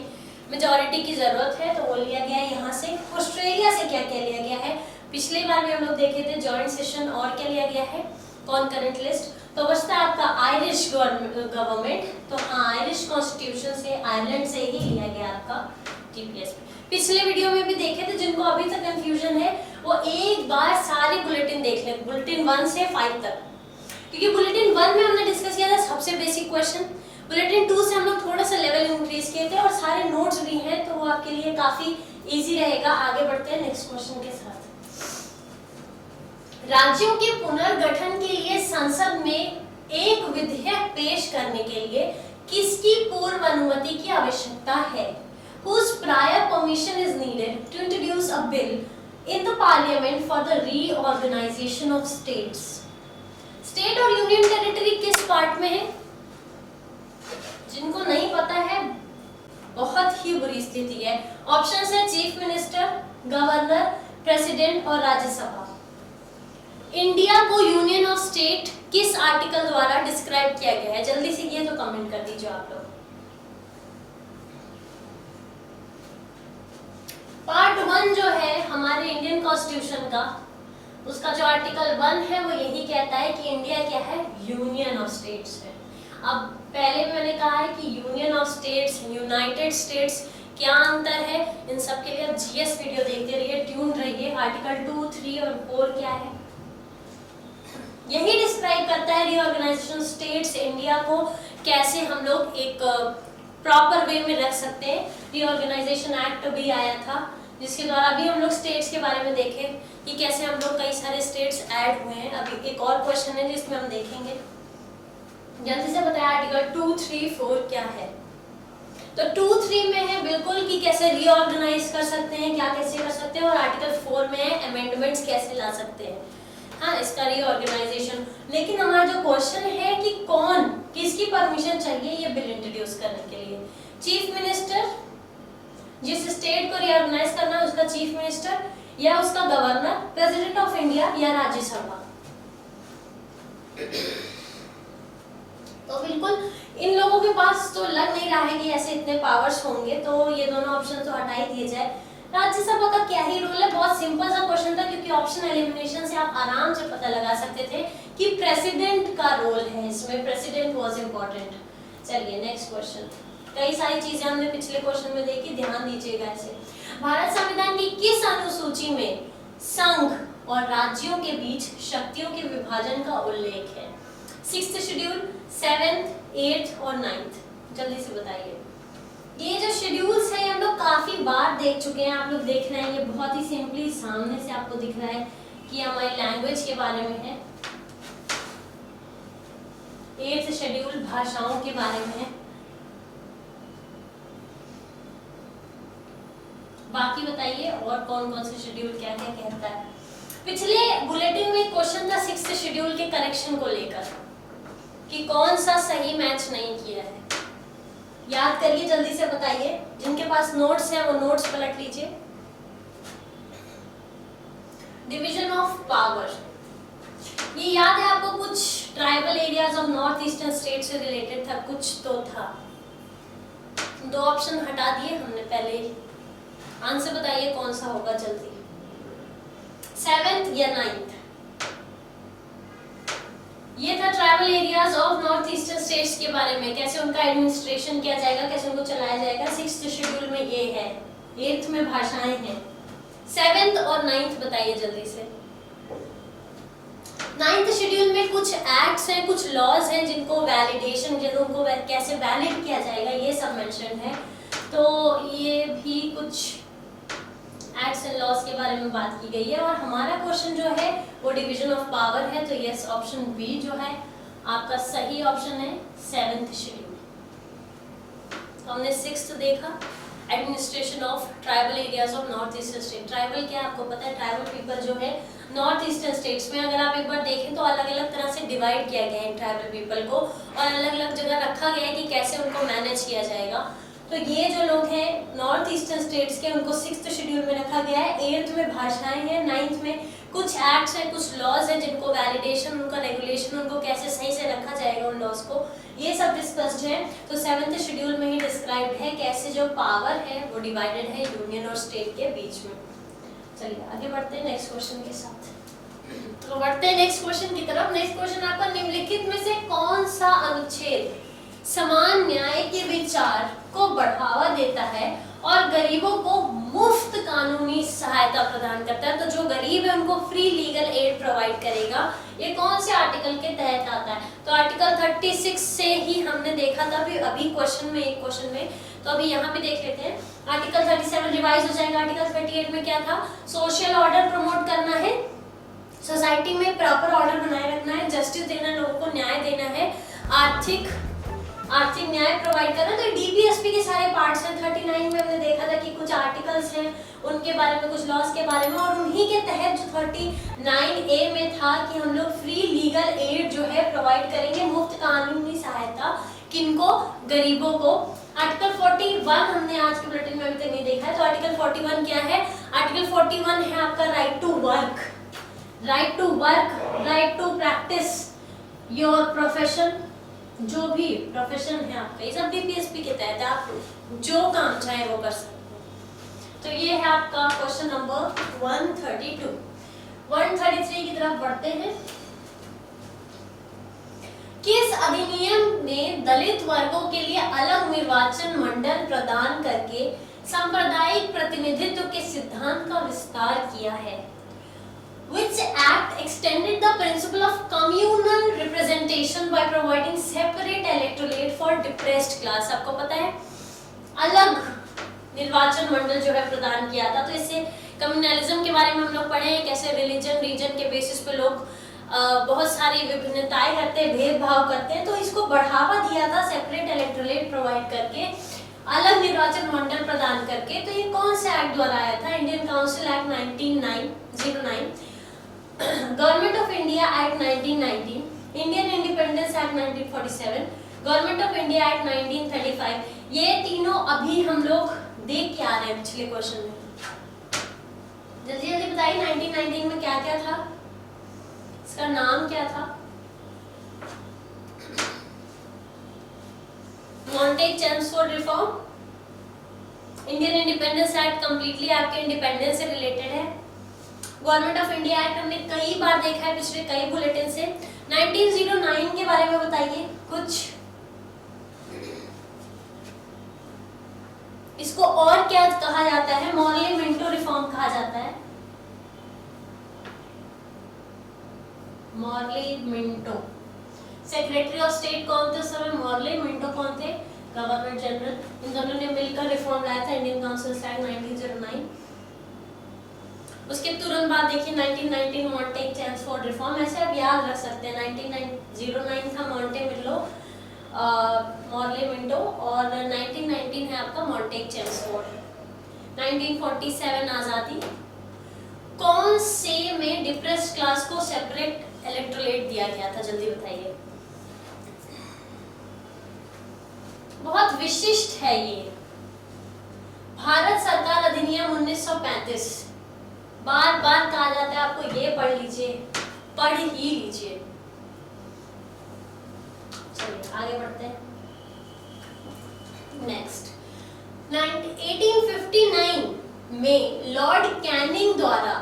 मेजॉरिटी की जरूरत है, तो वो लिया गया है यहाँ से। ऑस्ट्रेलिया से क्या क्या लिया गया है, पिछले बार में हम लोग देखे थे जॉइंट सेशन, और क्या लिया गया है, कॉन्करेंट लिस्ट। तो बचता है आपका आयरिश गवर्नमेंट, तो आयरिश कॉन्स्टिट्यूशन से, आयरलैंड से ही लिया गया आपका टीपीएस। पिछले वीडियो में भी देखे थे, जिनको अभी तक कंफ्यूजन है वो एक बार सारे बुलेटिन देख लें, बुलेटिन 1 से 5 तक, क्योंकि बुलेटिन 1 में हमने डिस्कस किया था सबसे बेसिक क्वेश्चन, बुलेटिन 2 से हम लोग थोड़ा सा लेवल इंक्रीज किए थे और सारे नोट्स भी हैं, तो वो आपके लिए काफी इजी रहेगा। आगे बढ़ते हैं नेक्स्ट क्वेश्चन के साथ। राज्यों के पुनर्गठन के लिए संसद में एक विधेयक पेश करने के लिए किसकी पूर्व अनुमति की आवश्यकता है। Whose prior permission is needed to introduce a bill in the parliament for the reorganization of states? State और यूनियन टेरिटरी किस पार्ट में है, जिनको नहीं पता है बहुत ही बुरी स्थिति है। ऑप्शंस है चीफ मिनिस्टर, गवर्नर, प्रेसिडेंट और राज्यसभा। इंडिया को यूनियन ऑफ स्टेट किस आर्टिकल द्वारा डिस्क्राइब किया गया है, जल्दी से ये तो कमेंट कर दीजिए आप लोग। पार्ट 1 जो है हमारे इंडियन कॉन्स्टिट्यूशन का, उसका जो आर्टिकल 1 है वो यही कहता है कि इंडिया क्या है, यूनियन ऑफ स्टेट्स है। अब पहले मैंने कहा है कि union of states, United states, क्या अंतर है, इन सब के लिए आप जीएस वीडियो देखते रहिए, ट्यून रहिए। आर्टिकल 2, 3 और 4 क्या है, यही डिस्क्राइब करता है रीऑर्गेनाइजेशन स्टेट्स, इंडिया को कैसे हम लोग एक प्रॉपर वे में रख सकते हैं। रीऑर्गेनाइजेशन एक्ट भी आया था, जिसके द्वारा अभी हम लोग स्टेट्स के बारे में देखें कि कैसे हम लोग कई सारे स्टेट्स ऐड हुए हैं। अभी एक और क्वेश्चन है जिसमें हम देखेंगे, जल्दी से बताया आर्टिकल 2, 3, 4 क्या है। तो 2, 3 में है बिल्कुल कि कैसे रीऑर्गेनाइज कर सकते हैं, क्या कैसे कर सकते हैं, और आर्टिकल 4 में है अमेंडमेंट्स कैसे ला सकते हैं, हाँ इसका रीऑर्गेनाइजेशन। लेकिन हमारा जो क्वेश्चन है कि कौन, किसकी परमिशन चाहिए ये बिल इंट्रोड्यूस करने के लिए। चीफ मिनिस्टर, जिस स्टेट को रीऑर्गेनाइज करना है उसका चीफ मिनिस्टर या उसका गवर्नर, प्रेसिडेंट ऑफ इंडिया या राज्यसभा। तो बिल्कुल इन लोगों के पास तो लग नहीं रहा है कि ऐसे इतने पावर्स होंगे, तो ये दोनों ऑप्शन तो हटा ही दिए जाए। राज्यसभा का क्या ही रोल है? बहुत सिंपल सा क्वेश्चन था, क्योंकि ऑप्शन एलिमिनेशन से आप आराम से पता लगा सकते थे कि प्रेसिडेंट का रोल है इसमें, प्रेसिडेंट वाज इंपॉर्टेंट। चलिए नेक्स्ट क्वेश्चन। कई सारी चीजें हमने पिछले क्वेश्चन में देखी, ध्यान दीजिएगा ऐसे। भारत संविधान की किस अनुसूची में संघ और राज्यों के बीच शक्तियों के विभाजन का उल्लेख है? 6th शेड्यूल, 7th, 8th और 9th, जल्दी से बताइए। ये जो शेड्यूल्स है हम लोग काफी बार देख चुके हैं, आप लोग देख रहे हैं, ये बहुत ही सिंपली सामने से आपको दिख रहा है कि हमारी लैंग्वेज के बारे में है। 8th शेड्यूल भाषाओं के बारे में है। बाकी बताइए और कौन कौन से शेड्यूल क्या क्या कहता है। पिछले बुलेटिन में क्वेश्चन था 6th शेड्यूल के करेक्शन को लेकर कि कौन सा सही मैच नहीं किया है। याद करिए, जल्दी से बताइए। जिनके पास नोट्स हैं वो नोट्स पलट लीजिए। डिवीजन ऑफ पावर, ये याद है आपको? कुछ tribal areas of north eastern state से रिलेटेड था, कुछ तो था। 2 ऑप्शन हटा दिए हमने पहले ही। आंसर बताइए कौन सा होगा जल्दी, 7th या 9th? ये था tribal areas of north eastern states के बारे में, कैसे उनका एडमिनिस्ट्रेशन किया जाएगा, कैसे उनको चलाया जाएगा। 6th शेड्यूल में ये है, 8th में भाषाएं हैं। 7th और 9th बताइए जल्दी से। 9th शेड्यूल में कुछ एक्ट्स हैं, कुछ लॉज हैं जिनको वैलिडेशन, जिनको कैसे वैलिड किया जाएगा, ये सब मेंशन है। तो ये भी कुछ एक्ट्स एंड लॉज के बारे में बात की गई है। और हमारा क्वेश्चन जो है वो डिवीजन ऑफ पावर है, तो यस, ऑप्शन बी जो है आपका सही ऑप्शन है, 7th शेड्यूल। तो हमने 6th देखा, administration of tribal areas of north eastern state. Tribal क्या आपको पता है? ट्राइबल पीपल जो है नॉर्थ ईस्टर्न स्टेट्स में, अगर आप एक बार देखें तो अलग अलग तरह से डिवाइड किया गया है ट्राइबल पीपल को, और अलग अलग जगह रखा गया है कि कैसे उनको मैनेज किया जाएगा। तो ये जो लोग हैं नॉर्थ ईस्टर्न स्टेट्स के, उनको 6th शेड्यूल में रखा गया है। 8th में भाषाएं हैं, 9th में कुछ एक्ट्स हैं, कुछ लॉज हैं जिनको वैलिडेशन, उनका रेगुलेशन, उनको कैसे सही से रखा जाएगा उन लॉज को, ये सब डिस्कस्ड है। तो 7th शेड्यूल में ही डिस्क्राइब्ड है कैसे जो पावर है वो डिवाइडेड है यूनियन और स्टेट के बीच में। चलिए आगे बढ़ते हैं नेक्स्ट क्वेश्चन के साथ। तो बढ़ते हैं नेक्स्ट क्वेश्चन की तरफ। नेक्स्ट क्वेश्चन आपका, निम्नलिखित में से कौन सा अनुच्छेद समान न्याय के विचार को बढ़ावा देता है और गरीबों को मुफ्त कानूनी सहायता प्रदान करता है? तो जो गरीब है उनको फ्री लीगल एड प्रोवाइड करेगा। ये कौन से आर्टिकल के तहत आता है? तो आर्टिकल 36 से ही हमने देखा था अभी क्वेश्चन में, एक क्वेश्चन में। तो अभी यहाँ पे देख लेते हैं। आर्टिकल 37 रिवाइज हो जाएगा। आर्टिकल 38 में क्या था? सोशल ऑर्डर प्रमोट करना है, सोसाइटी में प्रॉपर ऑर्डर बनाए रखना है, जस्टिस देना, लोगों को न्याय देना है, आर्थिक न्याय प्रोवाइड करना। तो डीपीएसपी के सारे पार्ट्स हैं। 39 में हमने देखा था कि कुछ आर्टिकल्स हैं उनके बारे में, कुछ लॉज के बारे में, और उन्हीं के तहत जो 39A में था कि हम लोग फ्री लीगल एड जो है प्रोवाइड करेंगे, मुफ्त कानूनी सहायता, किनको? गरीबों को। आर्टिकल 41 हमने आज के बुलेटिन में अभी तक नहीं देखा है। तो आर्टिकल 41 क्या है? आर्टिकल 41 है आपका right to work, right to work, right to practise your profession. जो भी प्रोफेशन है आपका, ये सब डीपीएसपी के तहत आप जो काम चाहे वो कर सकते हैं। तो ये है आपका क्वेश्चन नंबर 132। 133 की तरफ बढ़ते हैं। किस अधिनियम ने दलित वर्गों के लिए अलग निर्वाचन मंडल प्रदान करके सांप्रदायिक प्रतिनिधित्व के सिद्धांत का विस्तार किया है? Which act extended the principle of communal representation by providing separate electorate for depressed class? आपको पता है अलग निर्वाचन मंडल जो है प्रदान किया था। तो इससे कम्युनलिज्म के बारे में हम लोग पढ़े हैं, कैसे रिलीजन, रीजन के बेसिस पे लोग बहुत सारी विभिन्नताएं करते हैं, भेदभाव करते हैं। तो इसको बढ़ावा दिया था सेपरेट इलेक्टोरेट प्रोवाइड करके, अलग निर्वाचन मंडल प्रदान करके। तो ये कौन से एक्ट द्वारा आया था? Indian council act 1909, government of India act 1919, Indian independence act 1947, government of India act 1935। ये तीनों अभी हम लोग देख के आ रहे हैं पिछले क्वेश्चन में। जल्दी जल्दी बताइए 1919 में क्या क्या था, इसका नाम क्या था? Montagu Chelmsford reform, Indian independence act completely आपके इंडिपेंडेंस से रिलेटेड है। गवर्नमेंट ऑफ इंडिया एक्ट हमने कई बार देखा है पिछले कई बुलेटिन से। 1909 के बारे में बताइए कुछ, इसको और क्या कहा जाता है? मॉर्ले मिंटो रिफॉर्म कहा जाता है। Morley Minto secretary of state कौन थे उस समय? मॉर्ले मिंटो कौन थे? Governor general. इन दोनों ने मिलकर रिफॉर्म लाया था इंडियन काउंसिल एक्ट 1909। उसके तुरंत बाद देखिए 1919 मॉन्टेग चेम्सफोर्ड रिफॉर्म, ऐसे आप याद रख सकते हैं। 1909 था मॉन्टे मिलो मॉर्ले मिंटो और 1919 है आपका मॉन्टेग चेम्सफोर्ड। 1947 आजादी। कौन से में डिप्रेस्ड क्लास को सेपरेट इलेक्टोरेट दिया गया था? जल्दी बताइए। बहुत विशिष्ट है ये, भारत सरकार अधिनियम 1935। बार बार कहा जाता है आपको ये पढ़ लीजिए, पढ़ ही लीजिए। चलिए आगे बढ़ते हैं। नेक्स्ट 1859 में लॉर्ड कैनिंग द्वारा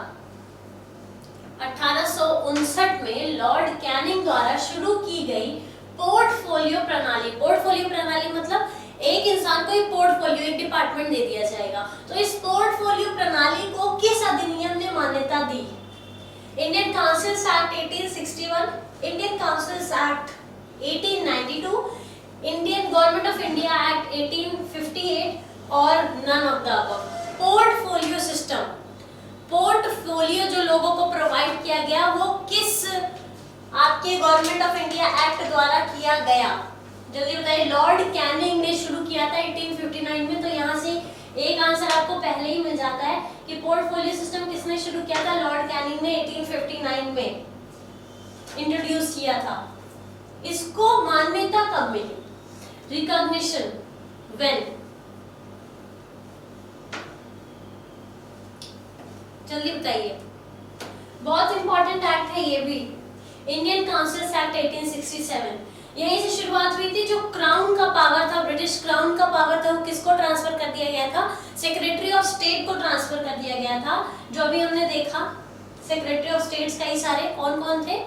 1859 में लॉर्ड कैनिंग द्वारा शुरू की गई पोर्टफोलियो प्रणाली। पोर्टफोलियो प्रणाली मतलब एक इंसान को एक पोर्टफोलियो, एक डिपार्टमेंट दे दिया जाएगा। तो इस पोर्टफोलियो प्रणाली को किस अधिनियम ने मान्यता दी? Indian council act 1861, Indian council act 1892, Indian government of India act 1858 और none of the above. Portfolio system, portfolio जो लोगों को प्रोवाइड किया गया वो किस आपके गवर्नमेंट ऑफ इंडिया एक्ट द्वारा किया गया? जल्दी बताइए। लॉर्ड कैनिंग ने शुरू किया था 1859 में, तो यहाँ से एक आंसर आपको पहले ही मिल जाता है कि पोर्टफोलियो सिस्टम किसने शुरू किया था? लॉर्ड कैनिंग ने 1859 में इंट्रोड्यूस किया था। इसको मान्यता कब मिली? Recognition when? जल्दी बताइए। बहुत इंपॉर्टेंट एक्ट है ये भी, इंडियन काउंसिल एक्ट 1867। यहीं से शुरुआत हुई थी। जो क्राउन का पावर था, ब्रिटिश क्राउन का पावर था, वो किसको ट्रांसफर कर दिया गया था? सेक्रेटरी ऑफ स्टेट को ट्रांसफर कर दिया गया था। जो अभी हमने देखा सेक्रेटरी ऑफ स्टेट्स कई सारे कौन कौन थे?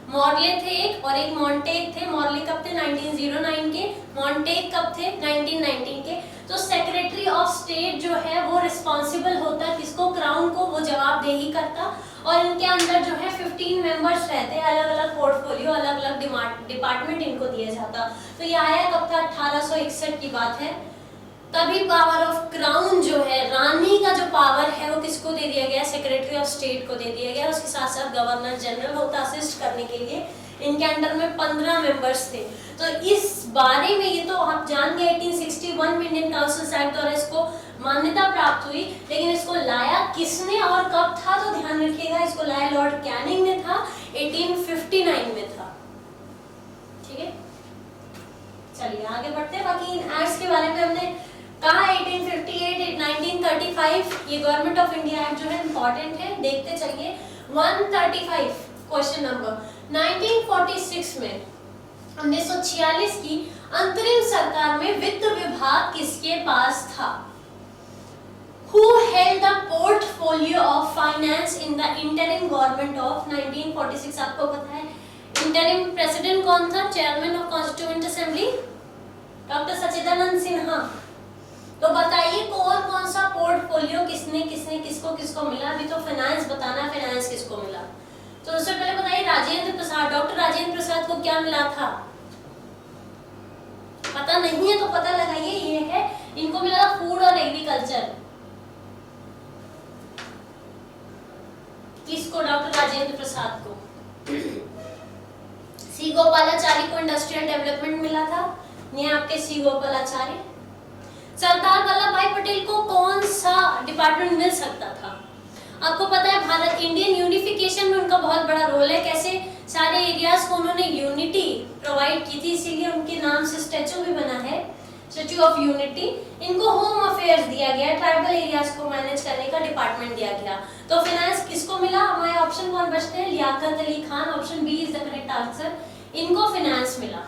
मॉर्ले थे एक और एक मॉन्टेग थे। मॉर्ले कब थे? 1909 के। मॉन्टेग कब थे? 1919 के। तो सेक्रेटरी ऑफ स्टेट जो है वो रिस्पॉन्सिबल होता किसको? क्राउन को, वो जवाबदेही करता। और इनके अंदर जो है 15 मेंबर्स रहते हैं, अलग अलग पोर्टफोलियो, अलग अलग डिपार्टमेंट इनको दिया जाता। तो ये आया कब था? 1861 की बात है। तभी पावर ऑफ क्राउन जो है, रानी का जो पावर है वो किसको दे दिया गया? सेक्रेटरी ऑफ स्टेट को दे दिया गया। उसके साथ साथ गवर्नर जनरल होता असिस्ट करने के लिए। इनके अंडर में 15 मेंबर्स थे। तो इस बारे में ये तो आप जान गए 1861 में इंडियन काउंसिल एक्ट द्वारा इसको मान्यता प्राप्त हुई, लेकिन इसको लाया किसने और कब था? तो ध्यान रखिएगा, इसको लाया लॉर्ड कैनिंग ने था, 1859 में था। ठीक है, चलिए आगे बढ़ते हैं। बाकी इन एक्ट्स के बारे में हमने कहा 1858, 1935 ये गवर्नमेंट ऑफ इंडिया एक्ट जो है इंपॉर्टेंट है, देखते चलिए। 135 क्वेश्चन नंबर 1946 में 1946 की अंतरिम सरकार में वित्त विभाग किसके पास था? Who held the portfolio of finance in the interim government of 1946? आपको पता है इंटरिम प्रेसिडेंट कौन था? Chairman of constituent assembly doctor Sachchidananda Sinha. तो बताइए कौन कौन सा पोर्टफोलियो किसने किसने किसको किसको मिला? अभी तो फाइनेंस बताना, फाइनेंस किसको मिला। तो उससे पहले बताइए राजेंद्र प्रसाद, डॉक्टर राजेंद्र प्रसाद को क्या मिला था? पता नहीं है तो पता लगाइए, ये है, इनको मिला था फूड और एग्रीकल्चर। किसको? डॉक्टर राजेंद्र प्रसाद को। सी गोपालाचारी को इंडस्ट्रियल डेवलपमेंट मिला था, ये आपके सी गोपालाचारी। सरदार वल्लभ भाई पटेल को कौन सा डिपार्टमेंट मिल सकता था? आपको पता है भारत इंडियन यूनिफिकेशन में उनका बहुत बड़ा रोल है। कैसे? सारे एरियाज को उन्होंने यूनिटी प्रोवाइड की थी, इसीलिए उनके नाम से स्टैचू भी बना है, स्टैचू ऑफ यूनिटी। इनको होम अफेयर्स दिया गया, ट्राइबल एरियाज को मैनेज करने का डिपार्टमेंट दिया गया। तो फाइनेंस किसको मिला? हमारे ऑप्शन कौन बचते हैं? Liaquat Ali Khan, option B is the correct answer. इनको फाइनेंस मिला।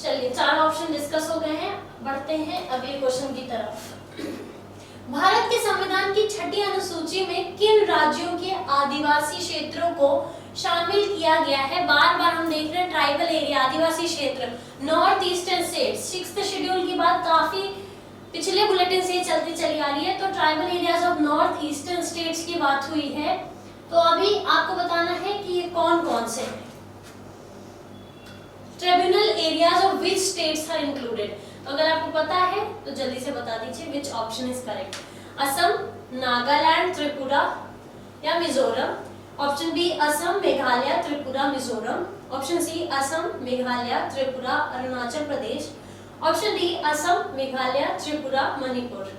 चलिए 4 ऑप्शन ऑप्शन डिस्कस हो गए हैं, बढ़ते हैं अगले क्वेश्चन की तरफ। भारत के संविधान की छठी अनुसूची में किन राज्यों के आदिवासी क्षेत्रों को शामिल किया गया है? बार बार हम देख रहे हैं ट्राइबल एरिया, आदिवासी क्षेत्र, north eastern states. 6th schedule की बात काफी पिछले बुलेटिन से चलती चली आ रही है, तो tribal areas of north eastern states की बात हुई है। तो अभी आपको बताना है कि ये कौन कौन से हैं। Tribunal areas of which states are included? तो अगर आपको पता है तो जल्दी से बता दीजिए which option is correct. Assam, Nagaland, Tripura या Mizoram. Option B Assam, Meghalaya, Tripura, Mizoram. Option C Assam, Meghalaya, Tripura, Arunachal Pradesh. Option D Assam, Meghalaya, Tripura, Manipur.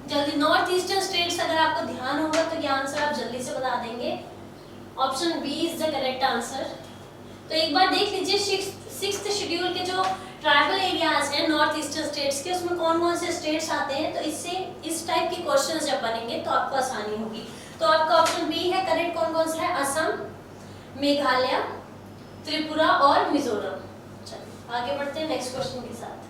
जल्दी, नॉर्थ ईस्टर्न स्टेट्स अगर आपको ध्यान होगा तो ये आंसर आप जल्दी से बता देंगे। Option B is the correct answer. तो एक बार देख लीजिए 6th शेड्यूल के जो ट्राइबल एरियाज हैं नॉर्थ ईस्टर्न स्टेट्स के, उसमें कौन कौन से स्टेट्स आते हैं। तो इससे इस टाइप के क्वेश्चंस जब बनेंगे तो आपको आसानी होगी। तो आपका ऑप्शन बी है करेक्ट। कौन कौन सा है? असम, मेघालय, त्रिपुरा और मिजोरम। चलिए आगे बढ़ते हैं नेक्स्ट क्वेश्चन के साथ।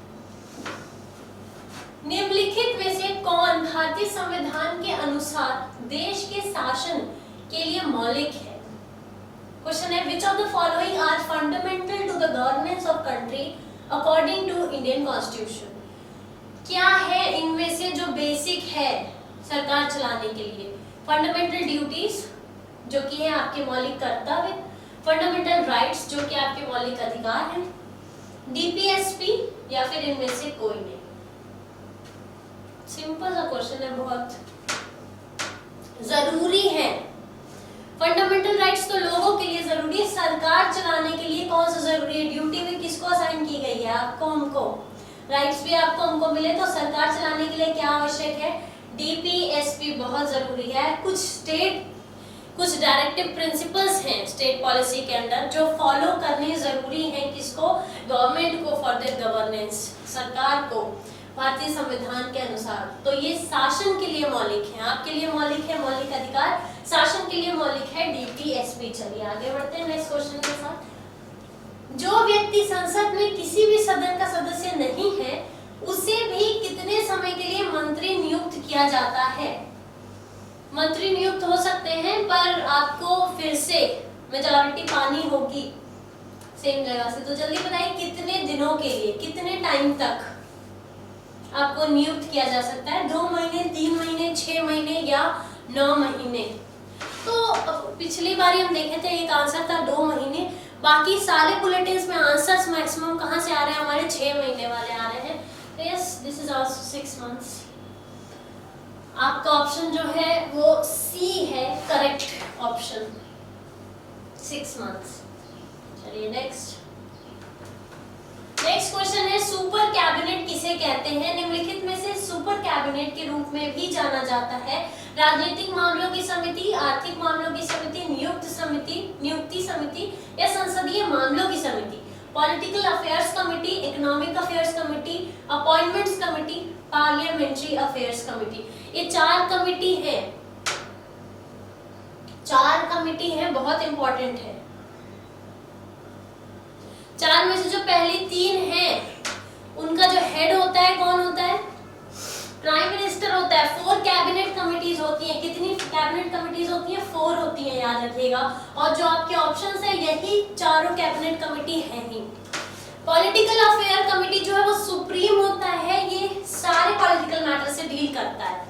निम्नलिखित में से कौन भारतीय संविधान के अनुसार देश के शासन के लिए मौलिक है? क्वेश्चन है which of the following are fundamental to the governance of country according to Indian constitution? क्या है इनमें से जो बेसिक है सरकार चलाने के लिए? फंडामेंटल ड्यूटीज जो कि है आपके मौलिक कर्तव्य, फंडामेंटल राइट्स जो कि आपके मौलिक अधिकार हैं, डीपीएसपी या फिर इनमें से कोई नहीं। सिंपल सा क्वेश्चन है, बहुत जरूरी है। फंडामेंटल राइट्स तो लोगों के लिए जरूरी है, सरकार चलाने के लिए कौन सा जरूरी है? ड्यूटी भी किसको असाइन की गई है? आपको, हमको। राइट्स भी आपको, हमको मिले, तो सरकार चलाने के लिए क्या आवश्यक है? डीपीएसपी बहुत जरूरी है। कुछ डायरेक्टिव प्रिंसिपल्स हैं स्टेट पॉलिसी के अंदर जो फॉलो करने जरूरी हैं। किसको? गवर्नमेंट को, फॉर देयर गवर्नेंस, सरकार को, भारतीय संविधान के अनुसार। तो ये शासन के लिए मौलिक है, आपके लिए मौलिक है, मौलिक अधिकार शासन के लिए मौलिक है डीपीएसपी। चलिए आगे बढ़ते हैं नेक्स्ट क्वेश्चन के साथ। जो व्यक्ति संसद में किसी भी सदन का सदस्य नहीं है उसे भी कितने समय के लिए मंत्री नियुक्त किया जाता है? मंत्री नियुक्त हो सकते हैं पर आपको फिर से मेजॉरिटी पानी होगी सेम जगह से। तो जल्दी बताइए कितने दिनों के लिए, कितने टाइम तक आपको नियुक्त किया जा सकता है? 2 महीने, 3 महीने, 6 महीने या 9 महीने? तो पिछली बार हम देखे थे एक आंसर था 2 महीने। बाकी सारे बुलेटिन्स में आंसर्स मैक्सिमम कहाँ से आ रहे हैं? हमारे 6 महीने वाले आ रहे हैं। Yes, this is also 6 months. आपका ऑप्शन जो है वो सी है करेक्ट ऑप्शन, 6 मंथ्स। चलिए नेक्स्ट क्वेश्चन है सुपर कैबिनेट किसे कहते हैं? निम्नलिखित में से सुपर कैबिनेट के रूप में भी जाना जाता है राजनीतिक मामलों की समिति, आर्थिक मामलों की समिति, नियुक्ति समिति या संसदीय मामलों की समिति, political affairs committee, economic affairs committee, appointments committee, parliamentary affairs committee. ये 4 कमिटी है, 4 कमिटी है, बहुत इंपॉर्टेंट है। 4 में से जो पहली 3 हैं उनका जो हेड होता है कौन होता है? प्राइम मिनिस्टर होता है। 4 कैबिनेट कमिटीज होती हैं। कितनी कैबिनेट कमिटीज होती हैं? 4 होती हैं, याद रखिएगा। और जो आपके ऑप्शंस है यही चारों कैबिनेट कमिटी है ही। पॉलिटिकल अफेयर कमिटी जो है वो सुप्रीम होता है, ये सारे पॉलिटिकल मैटर से डील करता है।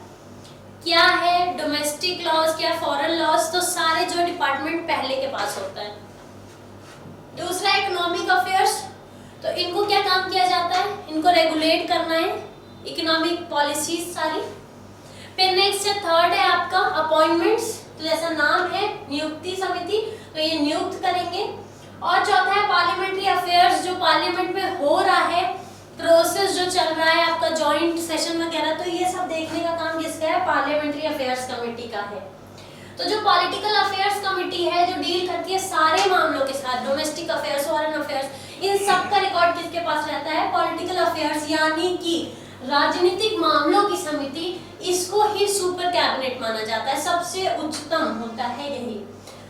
क्या है? डोमेस्टिक लॉज, क्या फॉरेन लॉज, तो सारे जो डिपार्टमेंट पहले के पास होता है। दूसरा इकोनॉमिक अफेयर्स, तो इनको क्या काम किया जाता है? इनको रेगुलेट करना है, इकोनॉमिक पॉलिसीज सारी। फिर नेक्स्ट है, थर्ड है आपका अपॉइंटमेंट्स, तो जैसा नाम है नियुक्ति समिति, तो ये नियुक्त करेंगे। और चौथा है पार्लियामेंट्री अफेयर्स, जो पार्लियामेंट में हो रहा है प्रोसेस जो चल रहा है आपका जॉइंट सेशन वगैरह, तो ये सब देखने का काम किसका है? पार्लियामेंट्री अफेयर्स कमेटी का है। तो जो पॉलिटिकल अफेयर्स कमेटी है जो डील करती है सारे मामलों के साथ, डोमेस्टिक अफेयर्स, फॉरेन अफेयर्स, इन सब का रिकॉर्ड किसके पास रहता है? पॉलिटिकल अफेयर्स, यानी कि राजनीतिक मामलों की समिति, इसको ही सुपर कैबिनेट माना जाता है, सबसे उच्चतम होता है यही।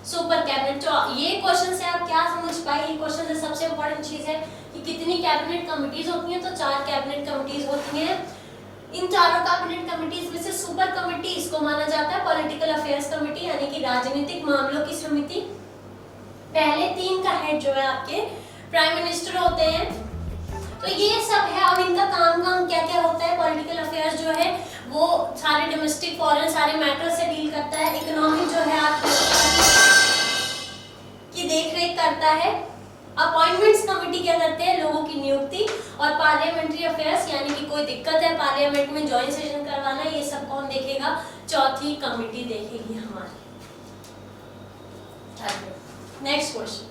Super cabinet. तो ये क्वेश्चन से आप क्या समझ पाए, ये क्वेश्चन से सबसे इम्पोर्टेंट चीज है कि कितनी कैबिनेट कमिटीज होती हैं। तो 4 कैबिनेट कमिटीज होती हैं। इन चारों कैबिनेट कमिटीज में से सुपर कमेटी इसको माना जाता है पॉलिटिकल अफेयर्स कमेटी, यानी कि राजनीतिक मामलों की समिति। पहले 3 का हेड जो है आपके प्राइम मिनिस्टर होते हैं। तो ये सब है। अब इनका काम क्या क्या होता है। पॉलिटिकल अफेयर्स जो है वो सारे डोमेस्टिक फॉरेन सारे मैटर से डील करता है। इकोनॉमी जो है आपकी देखरेख करता है। अपॉइंटमेंट्स कमेटी क्या करते हैं, लोगों की नियुक्ति। और पार्लियामेंट्री अफेयर्स, यानी कि कोई दिक्कत है पार्लियामेंट में जॉइंट सेशन करवाना, ये सब कौन देखेगा, चौथी कमेटी देखेगी हमारी। नेक्स्ट क्वेश्चन,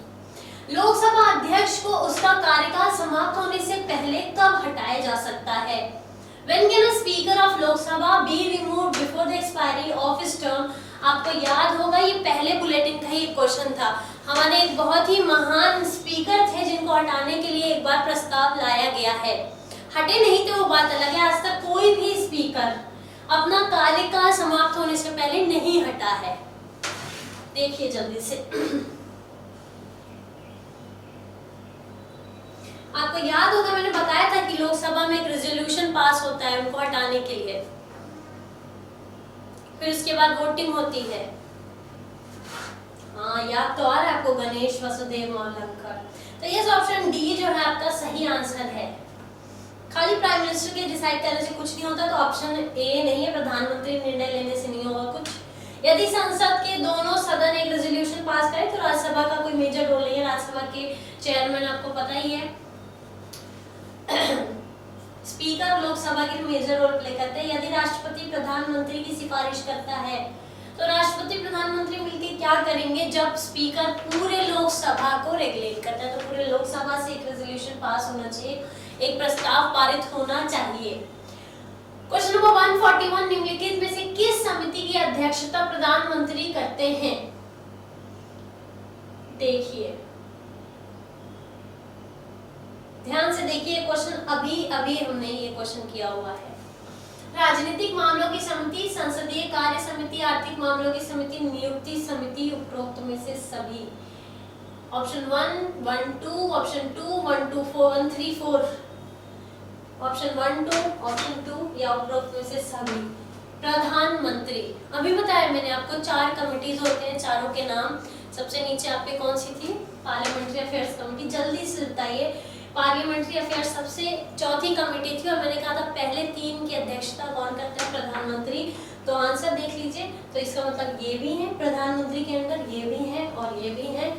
लोकसभा अध्यक्ष को उसका कार्यकाल समाप्त होने से पहले कब हटाया जा सकता है। When can a speaker of Lok Sabha be removed before the expiry of his term? आपको याद होगा ये पहले बुलेटिन का ही क्वेश्चन था। हमारे एक बहुत ही महान स्पीकर थे जिनको हटाने के लिए एक बार प्रस्ताव लाया गया है। हटे नहीं तो वो बात अलग है। आज तक कोई भी स्पीकर अपना कार्यकाल समाप्त होने से पहले नहीं हटा है। देखिए जल्दी से। आपको याद होगा मैंने बताया था कि लोकसभा में एक रेजोल्यूशन पास होता है उनको हटाने के लिए, फिर उसके बाद वोटिंग होती है। हाँ याद तो आ रहा है आपको, गणेश वसुदेव मावलंकर। तो ये ऑप्शन डी जो है आपका सही आंसर है। खाली प्राइम मिनिस्टर के डिसाइड करने से कुछ नहीं होता, तो ऑप्शन ए नहीं है, प्रधानमंत्री निर्णय लेने से नहीं होगा कुछ। यदि संसद के दोनों सदन एक रेजोल्यूशन पास करें तो राज्यसभा का कोई मेजर रोल नहीं है। राज्यसभा के चेयरमैन आपको पता ही है, स्पीकर लोकसभा के मेजर रोल प्ले करते हैं। यदि राष्ट्रपति प्रधानमंत्री की सिफारिश करता है तो राष्ट्रपति प्रधानमंत्री मिलकर क्या करेंगे, जब स्पीकर पूरे लोकसभा को रेगुलेट करता है तो पूरे लोकसभा से एक रेजोल्यूशन पास होना चाहिए, एक प्रस्ताव पारित होना चाहिए। क्वेश्चन नंबर 141, निम्नलिखित में से किस समिति की अध्यक्षता प्रधानमंत्री करते हैं। देखिए ध्यान से देखिए, क्वेश्चन अभी हमने ये क्वेश्चन किया हुआ है। राजनीतिक मामलों की समिति, संसदीय कार्य समिति, आर्थिक मामलों की समिति, नियुक्ति समिति, उपरोक्त में से सभी। ऑप्शन 1, 1, 2, ऑप्शन 2, 1, 2, 4, 1, 3, 4, ऑप्शन 1, 2, ऑप्शन 2 या उपरोक्त में से सभी। प्रधानमंत्री, अभी बताया मैंने आपको 4 कमिटीज होते हैं, चारों के नाम। सबसे नीचे आपके कौन सी थी, पार्लियामेंट्री अफेयर्स कमेटी। जल्दी से बताइए, पार्लियामेंट्री अफेयर्स सबसे चौथी कमेटी थी और मैंने कहा था पहले 3 की अध्यक्षता कौन करता है, प्रधानमंत्री। तो आंसर देख लीजिए, तो इसका मतलब ये भी है प्रधानमंत्री के अंदर, ये भी है और ये भी है।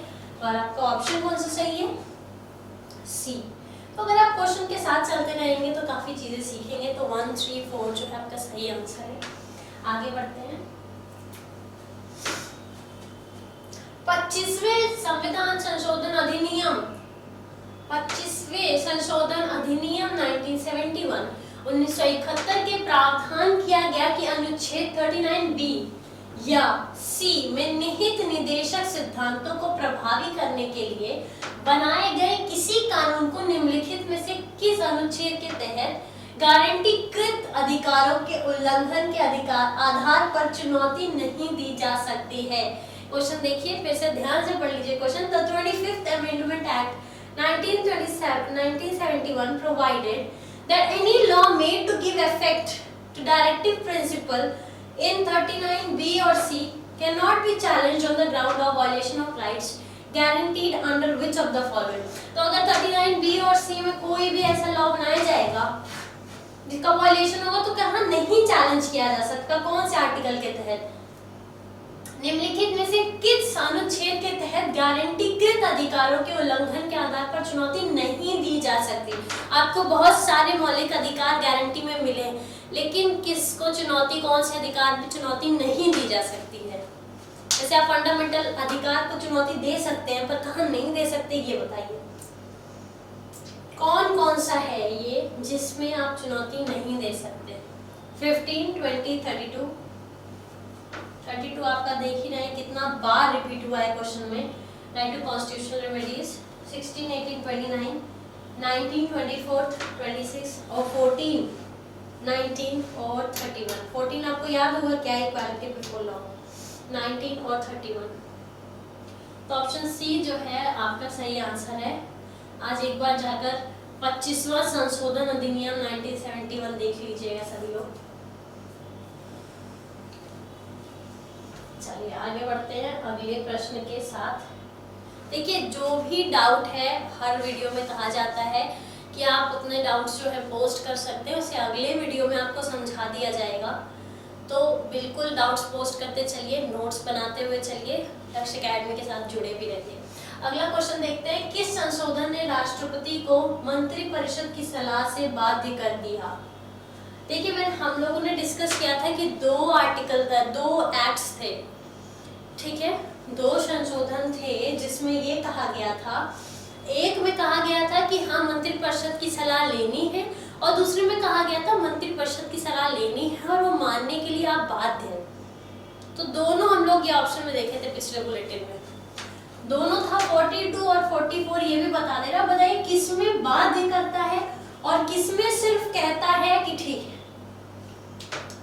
और आपका ऑप्शन कौन सा सही है, सी। तो अगर आप क्वेश्चन के साथ चलते रहेंगे तो काफी चीजें सीखेंगे। तो 1, 3, 4 जो है आपका सही आंसर है। आगे बढ़ते हैं। 25वें संविधान संशोधन अधिनियम 1971 के प्रावधान किया गया कि अनुच्छेद 39B या C में निहित निदेशक सिद्धांतों को प्रभावी करने के लिए बनाए गए किसी कानून को निम्नलिखित में से किस अनुच्छेद के तहत गारंटीकृत अधिकारों के उल्लंघन के आधार पर चुनौती नहीं दी जा सकती है। क्वेश्चन देखिए, फिर से ध्यान से पढ़ लीजिए question. The 25th Amendment Act 1971 provided that any law made to give effect to directive principle in 39B or C cannot be challenged on the ground of violation of rights guaranteed under which of the following। तो अगर 39B और C में कोई भी ऐसा law बनाया जाएगा जिसका वायलेशन होगा तो कहाँ नहीं चैलेंज किया जा सकता, कौन से आर्टिकल के तहत, निम्नलिखित में से किस अनुच्छेद के तहत गारंटीकृत अधिकारों के उल्लंघन के आधार पर चुनौती नहीं दी जा सकती। आपको बहुत सारे मौलिक अधिकार गारंटी में मिले, लेकिन किसको चुनौती, कौन से अधिकार की चुनौती नहीं दी जा सकती है। जैसे आप फंडामेंटल अधिकार को चुनौती दे सकते हैं पर कहाँ नहीं दे सकते, ये बताइए कौन कौन सा है ये जिसमें आप चुनौती नहीं दे सकते। 15, 20, 32 आपका देख ही रहे हैं कितना बार रिपीट हुआ है क्वेश्चन में। राइट टू कॉन्स्टिट्यूशनल रेमेडीज 16, 18, 29, 19, 24, 26 और 14, 19 और 31। 14 आपको याद होगा क्या, इक्वालिटी बिफोर लॉ। 19 और 31 तो ऑप्शन सी जो है आपका सही आंसर है। आज एक बार जाकर 25वां संशोधन अधिनियम 1971 देख लीजिएगा सभी लोग। चलिए आगे बढ़ते हैं अगले प्रश्न के साथ। देखिए जो भी डाउट है, हर वीडियो में कहा जाता है कि आप अपने डाउट्स जो है पोस्ट कर सकते हैं, उसे अगले वीडियो में आपको समझा दिया जाएगा। तो बिल्कुल डाउट्स पोस्ट करते चलिए, नोट्स बनाते हुए चलिए, लक्ष्य एकेडमी के साथ जुड़े भी रहिए। अगला क्वेश्चन देखते हैं, किस संशोधन ने राष्ट्रपति को मंत्रिपरिषद की सलाह से बाध्य कर दिया? देखिए हम लोगों ने डिस्कस किया था कि 2 आर्टिकल था, 2 एक्ट्स थे, ठीक है, 2 संशोधन थे जिसमें ये कहा गया था, एक में कहा गया था कि हाँ मंत्रिपरिषद की सलाह लेनी है, और दूसरे में कहा गया था मंत्रिपरिषद की सलाह लेनी है और वो मानने के लिए आप बाध्य हैं। तो दोनों हम लोग ये ऑप्शन में देखे थे पिछले बुलेटिन में, दोनों था 42 और 44। ये भी बता दे रहा, बताइए किस में बाध्य करता है और किस में सिर्फ कहता है कि ठीक है।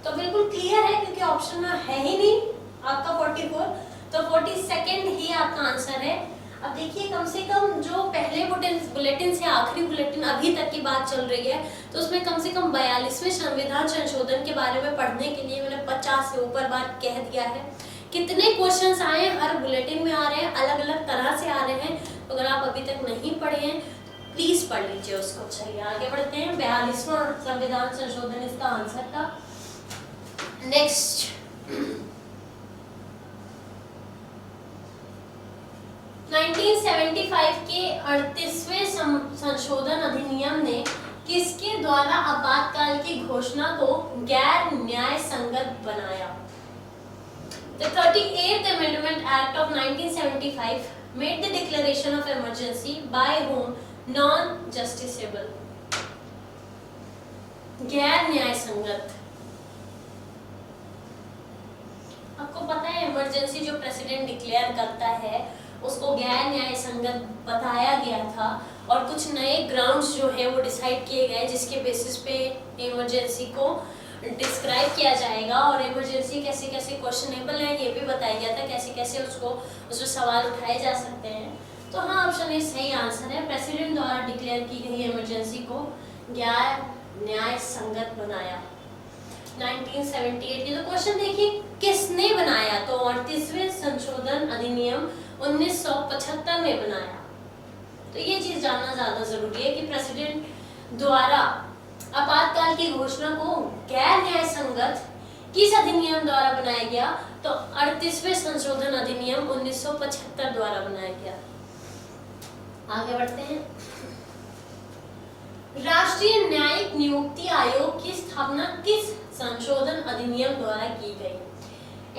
तो बिल्कुल क्लियर है क्योंकि ऑप्शन में है ही नहीं आपका 44, तो 42 ही आपका आंसर है। अब देखिए कम से कम जो पहले बुलेटिन से आखिरी बुलेटिन अभी तक की बात चल रही है, तो उसमें कम से कम 42वें संविधान संशोधन के बारे में पढ़ने के लिए मैंने 50 से ऊपर बार कह दिया है। कितने क्वेश्चंस आए हर बुलेटिन में आ रहे हैं, अलग अलग तरह से आ रहे हैं, तो अगर आप अभी तक नहीं पढ़े हैं तो प्लीज पढ़ लीजिए उसको। चलिए आगे बढ़ते हैं, 42वां संविधान संशोधन इसका आंसर था। नेक्स्ट 1975 के 38वें संशोधन अधिनियम ने किसके द्वारा आपातकाल की घोषणा को गैर न्याय संगत बनाया? The 38th Amendment Act of 1975 made the declaration of emergency by whom non-justiciable, गैर न्याय संगत। आपको पता है इमरजेंसी जो प्रेसिडेंट डिक्लेयर करता है उसको गैर न्याय संगत बताया गया था, और कुछ नए ग्राउंड्स जो है वो डिसाइड किए गए जिसके बेसिस पे इमरजेंसी को डिस्क्राइब किया जाएगा, और इमरजेंसी कैसे कैसे क्वेश्चनेबल है ये भी बताया गया था, कैसे कैसे उसमें सवाल उठाए जा सकते हैं। तो हाँ ऑप्शन ए सही आंसर है, प्रेसिडेंट द्वारा डिक्लेयर की गई इमरजेंसी को गैर न्याय संगत बनाया 1978 की। तो क्वेश्चन देखिए किसने बनाया, तो 38वें संशोधन अधिनियम 1975 में बनाया। तो ये चीज जानना ज्यादा जरूरी है कि प्रेसिडेंट द्वारा आपातकाल की घोषणा को गैर न्याय संगत किस अधिनियम द्वारा बनाया गया, तो 38वें संशोधन अधिनियम 1975 द्वारा बनाया गया। आगे बढ़ते हैं, राष्ट्रीय न्यायिक नियुक्ति आयोग की स्थापना किस संशोधन अधिनियम द्वारा की गई?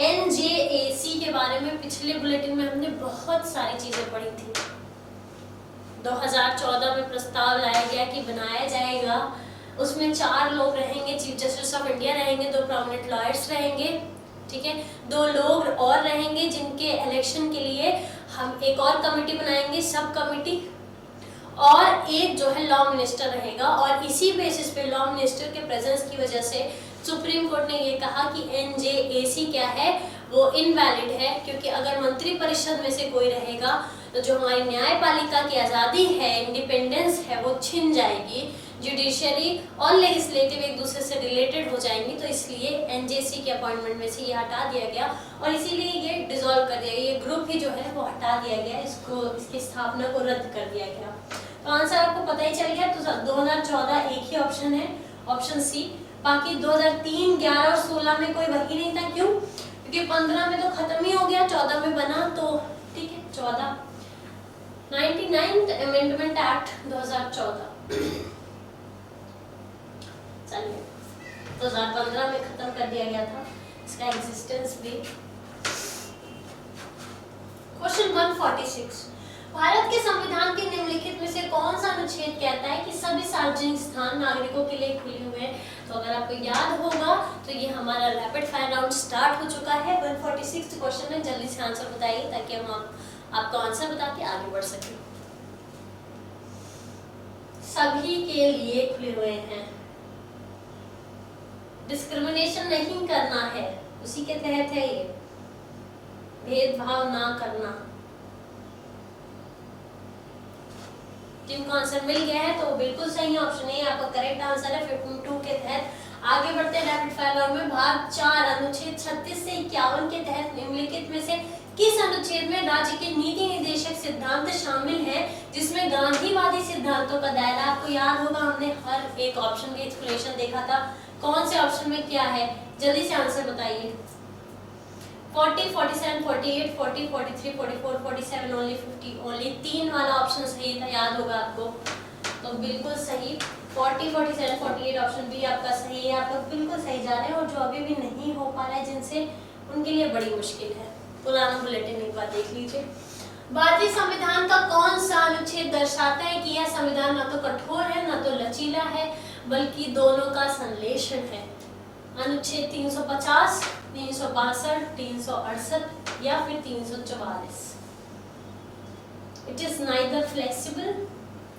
NJAC के बारे में पिछले बुलेटिन में हमने बहुत सारी चीजें पढ़ी थी। 2014 में प्रस्ताव लाया गया कि बनाया जाएगा, उसमें 4 लोग रहेंगे, चीफ जस्टिस ऑफ इंडिया रहेंगे, 2 प्रोमिनेंट लॉयर्स रहेंगे, ठीक है, 2 लोग और रहेंगे जिनके इलेक्शन के लिए हम एक और कमेटी बनाएंगे, सब कमेटी, और एक जो है लॉ मिनिस्टर रहेगा। और इसी बेसिस पे लॉ मिनिस्टर के प्रेजेंस की वजह से सुप्रीम कोर्ट ने ये कहा कि NJAC क्या है, वो इनवैलिड है, क्योंकि अगर मंत्री परिषद में से कोई रहेगा तो जो हमारी न्यायपालिका की आज़ादी है, इंडिपेंडेंस है, वो छिन जाएगी, जुडिशरी और लेजिस्लेटिव एक दूसरे से रिलेटेड हो जाएंगी। तो इसलिए NJAC के अपॉइंटमेंट में से ये हटा दिया गया और इसीलिए ये डिसॉल्व कर दिया गया, ये ग्रुप ही जो है वो हटा दिया गया, इसकी स्थापना को रद्द कर दिया गया। तो आंसर आपको पता ही चल गया। तो 2014 एक ही ऑप्शन है, ऑप्शन सी। बाकी 2003, 11 और 16 में कोई वही नहीं था, क्यों? क्योंकि 15 में तो खत्म ही हो गया, 14 में बना, तो ठीक है 14। 99th अमेंडमेंट एक्ट 2014 चलिए 2015 में खत्म कर दिया गया था इसका एग्जिस्टेंस भी। क्वेश्चन 146, भारत के संविधान के निम्नलिखित में से कौन सा अनुच्छेद कहता है कि सभी सार्वजनिक स्थान नागरिकों के लिए खुले हुए हैं? तो अगर आपको याद होगा तो ये हमारा रैपिड फायर राउंड स्टार्ट हो चुका है। 146 क्वेश्चन में जल्दी से आंसर बताइए ताकि हम आपको आंसर बता के आगे बढ़ सके। सभी के लिए खुले हुए हैं, डिस्क्रिमिनेशन नहीं करना है, उसी के तहत है ये, भेदभाव ना करना। जिनको आंसर मिल गया है तो वो बिल्कुल सही ऑप्शन है, आपका करेक्ट आंसर है 52 के तहत। आगे बढ़ते हैं रैपिड फायर राउंड में। भाग 4 अनुच्छेद 36 से 51 के तहत निम्नलिखित में से किस अनुच्छेद में राज्य के नीति निर्देशक सिद्धांत शामिल है जिसमें गांधीवादी सिद्धांतों का दायरा, आपको याद होगा हमने हर एक ऑप्शन के एक्सप्लेनेशन देखा था, कौन से ऑप्शन में क्या है, जल्दी से आंसर बताइए। 40, 47, 48, 40, 43, 44, 47, ओनली 50, ओनली 3 वाला ऑप्शन सही था, याद होगा आपको। तो बिल्कुल सही 40, 47, 48 ऑप्शन बी आपका सही है, आप लोग बिल्कुल सही जा रहे हैं। और जो अभी भी नहीं हो पा रहा है जिनसे, उनके लिए बड़ी मुश्किल है, पुराना बुलेटिन एक बार देख लीजिए। भारतीय संविधान का कौन सा अनुच्छेद दर्शाता है कि यह संविधान न तो कठोर है न तो लचीला है बल्कि दोनों का संश्लेषण है? अनुच्छेद 350, 362, 368 या फिर 344। It is neither flexible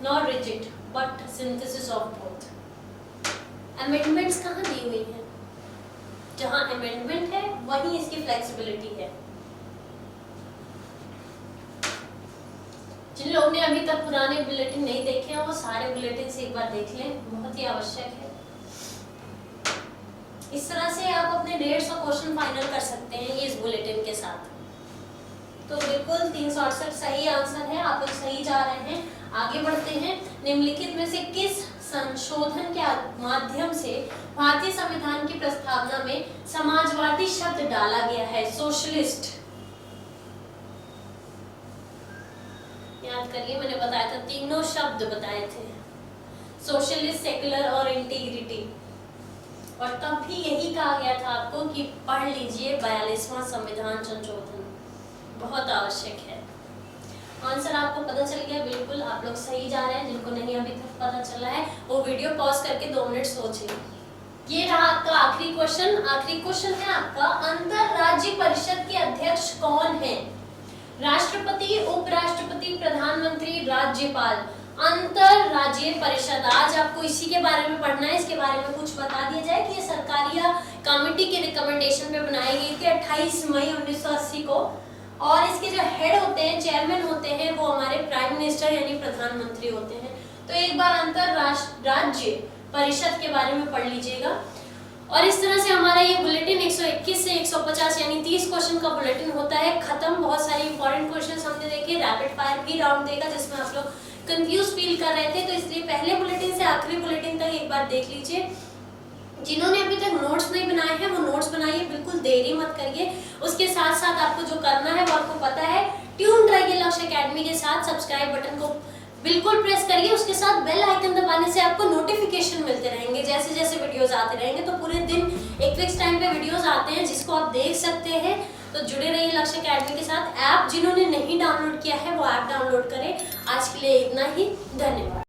nor rigid but synthesis of both. Amendments कहाँ दी हुई है? जहां अमेंडमेंट है वहीं इसकी फ्लेक्सिबिलिटी है। जिन लोगों ने अभी तक पुराने बुलेटिन नहीं देखे हैं वो सारे बुलेटिन से एक बार देख लें, बहुत ही आवश्यक है। इस तरह से आप अपने 150 क्वेश्चन फाइनल कर सकते हैं ये इस बुलेटिन के साथ। तो बिल्कुल 368 सही आंसर है, आप लोग सही जा रहे हैं। आगे बढ़ते हैं। निम्नलिखित में से किस संशोधन के माध्यम से भारतीय संविधान की प्रस्तावना में समाजवादी शब्द डाला गया है? सोशलिस्ट, याद करिए मैंने बताया था, तीनों शब्द बताए थे, सोशलिस्ट, सेकुलर और इंटीग्रिटी। और तब भी यही कहा गया था आपको कि पढ़ लीजिए 42वां संविधान संशोधन, बहुत आवश्यक है। आंसर आपको पता चल गया, बिल्कुल आप लोग सही जा रहे हैं। जिनको नहीं अभी तक पता चला है वो वीडियो पॉज करके 2 मिनट सोचिए। ये रहा आपका आखिरी क्वेश्चन। आखिरी क्वेश्चन है आपका, अंतर राज्य परिषद के अध्यक्ष कौन है? राष्ट्रपति, उपराष्ट्रपति, प्रधानमंत्री, राज्यपाल। अंतर राज्य परिषद, आज आपको इसी के बारे में पढ़ना है। इसके बारे में कुछ बता दिया जाए कि ये सरकारिया कमेटी के रिकमेंडेशन पे बनाई गई थी 28 मई 1980 को। और इसके जो हेड होते हैं, चेयरमैन होते हैं, वो हमारे प्राइम मिनिस्टर यानी प्रधानमंत्री होते हैं। तो एक बार अंतर राज्य परिषद के बारे में पढ़ लीजिएगा। और इस तरह से हमारा ये बुलेटिन 121 से 150 यानी 30 क्वेश्चन का बुलेटिन होता है खत्म। बहुत सारे इंपॉर्टेंट क्वेश्चंस हमने देखे, रैपिड फायर भी राउंड देखा जिसमें आप लोग कंफ्यूज फील कर रहे थे, तो इसलिए पहले बुलेटिन से आखिरी बुलेटिन तक एक बार देख लीजिए। जिन्होंने अभी तक नोट्स नहीं बनाए हैं वो नोट्स बनाइए, बिल्कुल देरी मत करिए। उसके साथ साथ आपको जो करना है वो आपको पता है, ट्यून रहिए लक्ष्य एकेडमी के साथ। सब्सक्राइब बटन को बिल्कुल प्रेस करिए, उसके साथ बेल आइकन दबाने से आपको नोटिफिकेशन मिलते रहेंगे जैसे जैसे वीडियोस आते रहेंगे। तो पूरे दिन एक फिक्स टाइम पे वीडियोस आते हैं जिसको आप देख सकते हैं। तो जुड़े रहिए लक्ष्य एकेडमी के साथ। ऐप जिन्होंने नहीं डाउनलोड किया है वो ऐप डाउनलोड करें। आज के लिए इतना ही, धन्यवाद।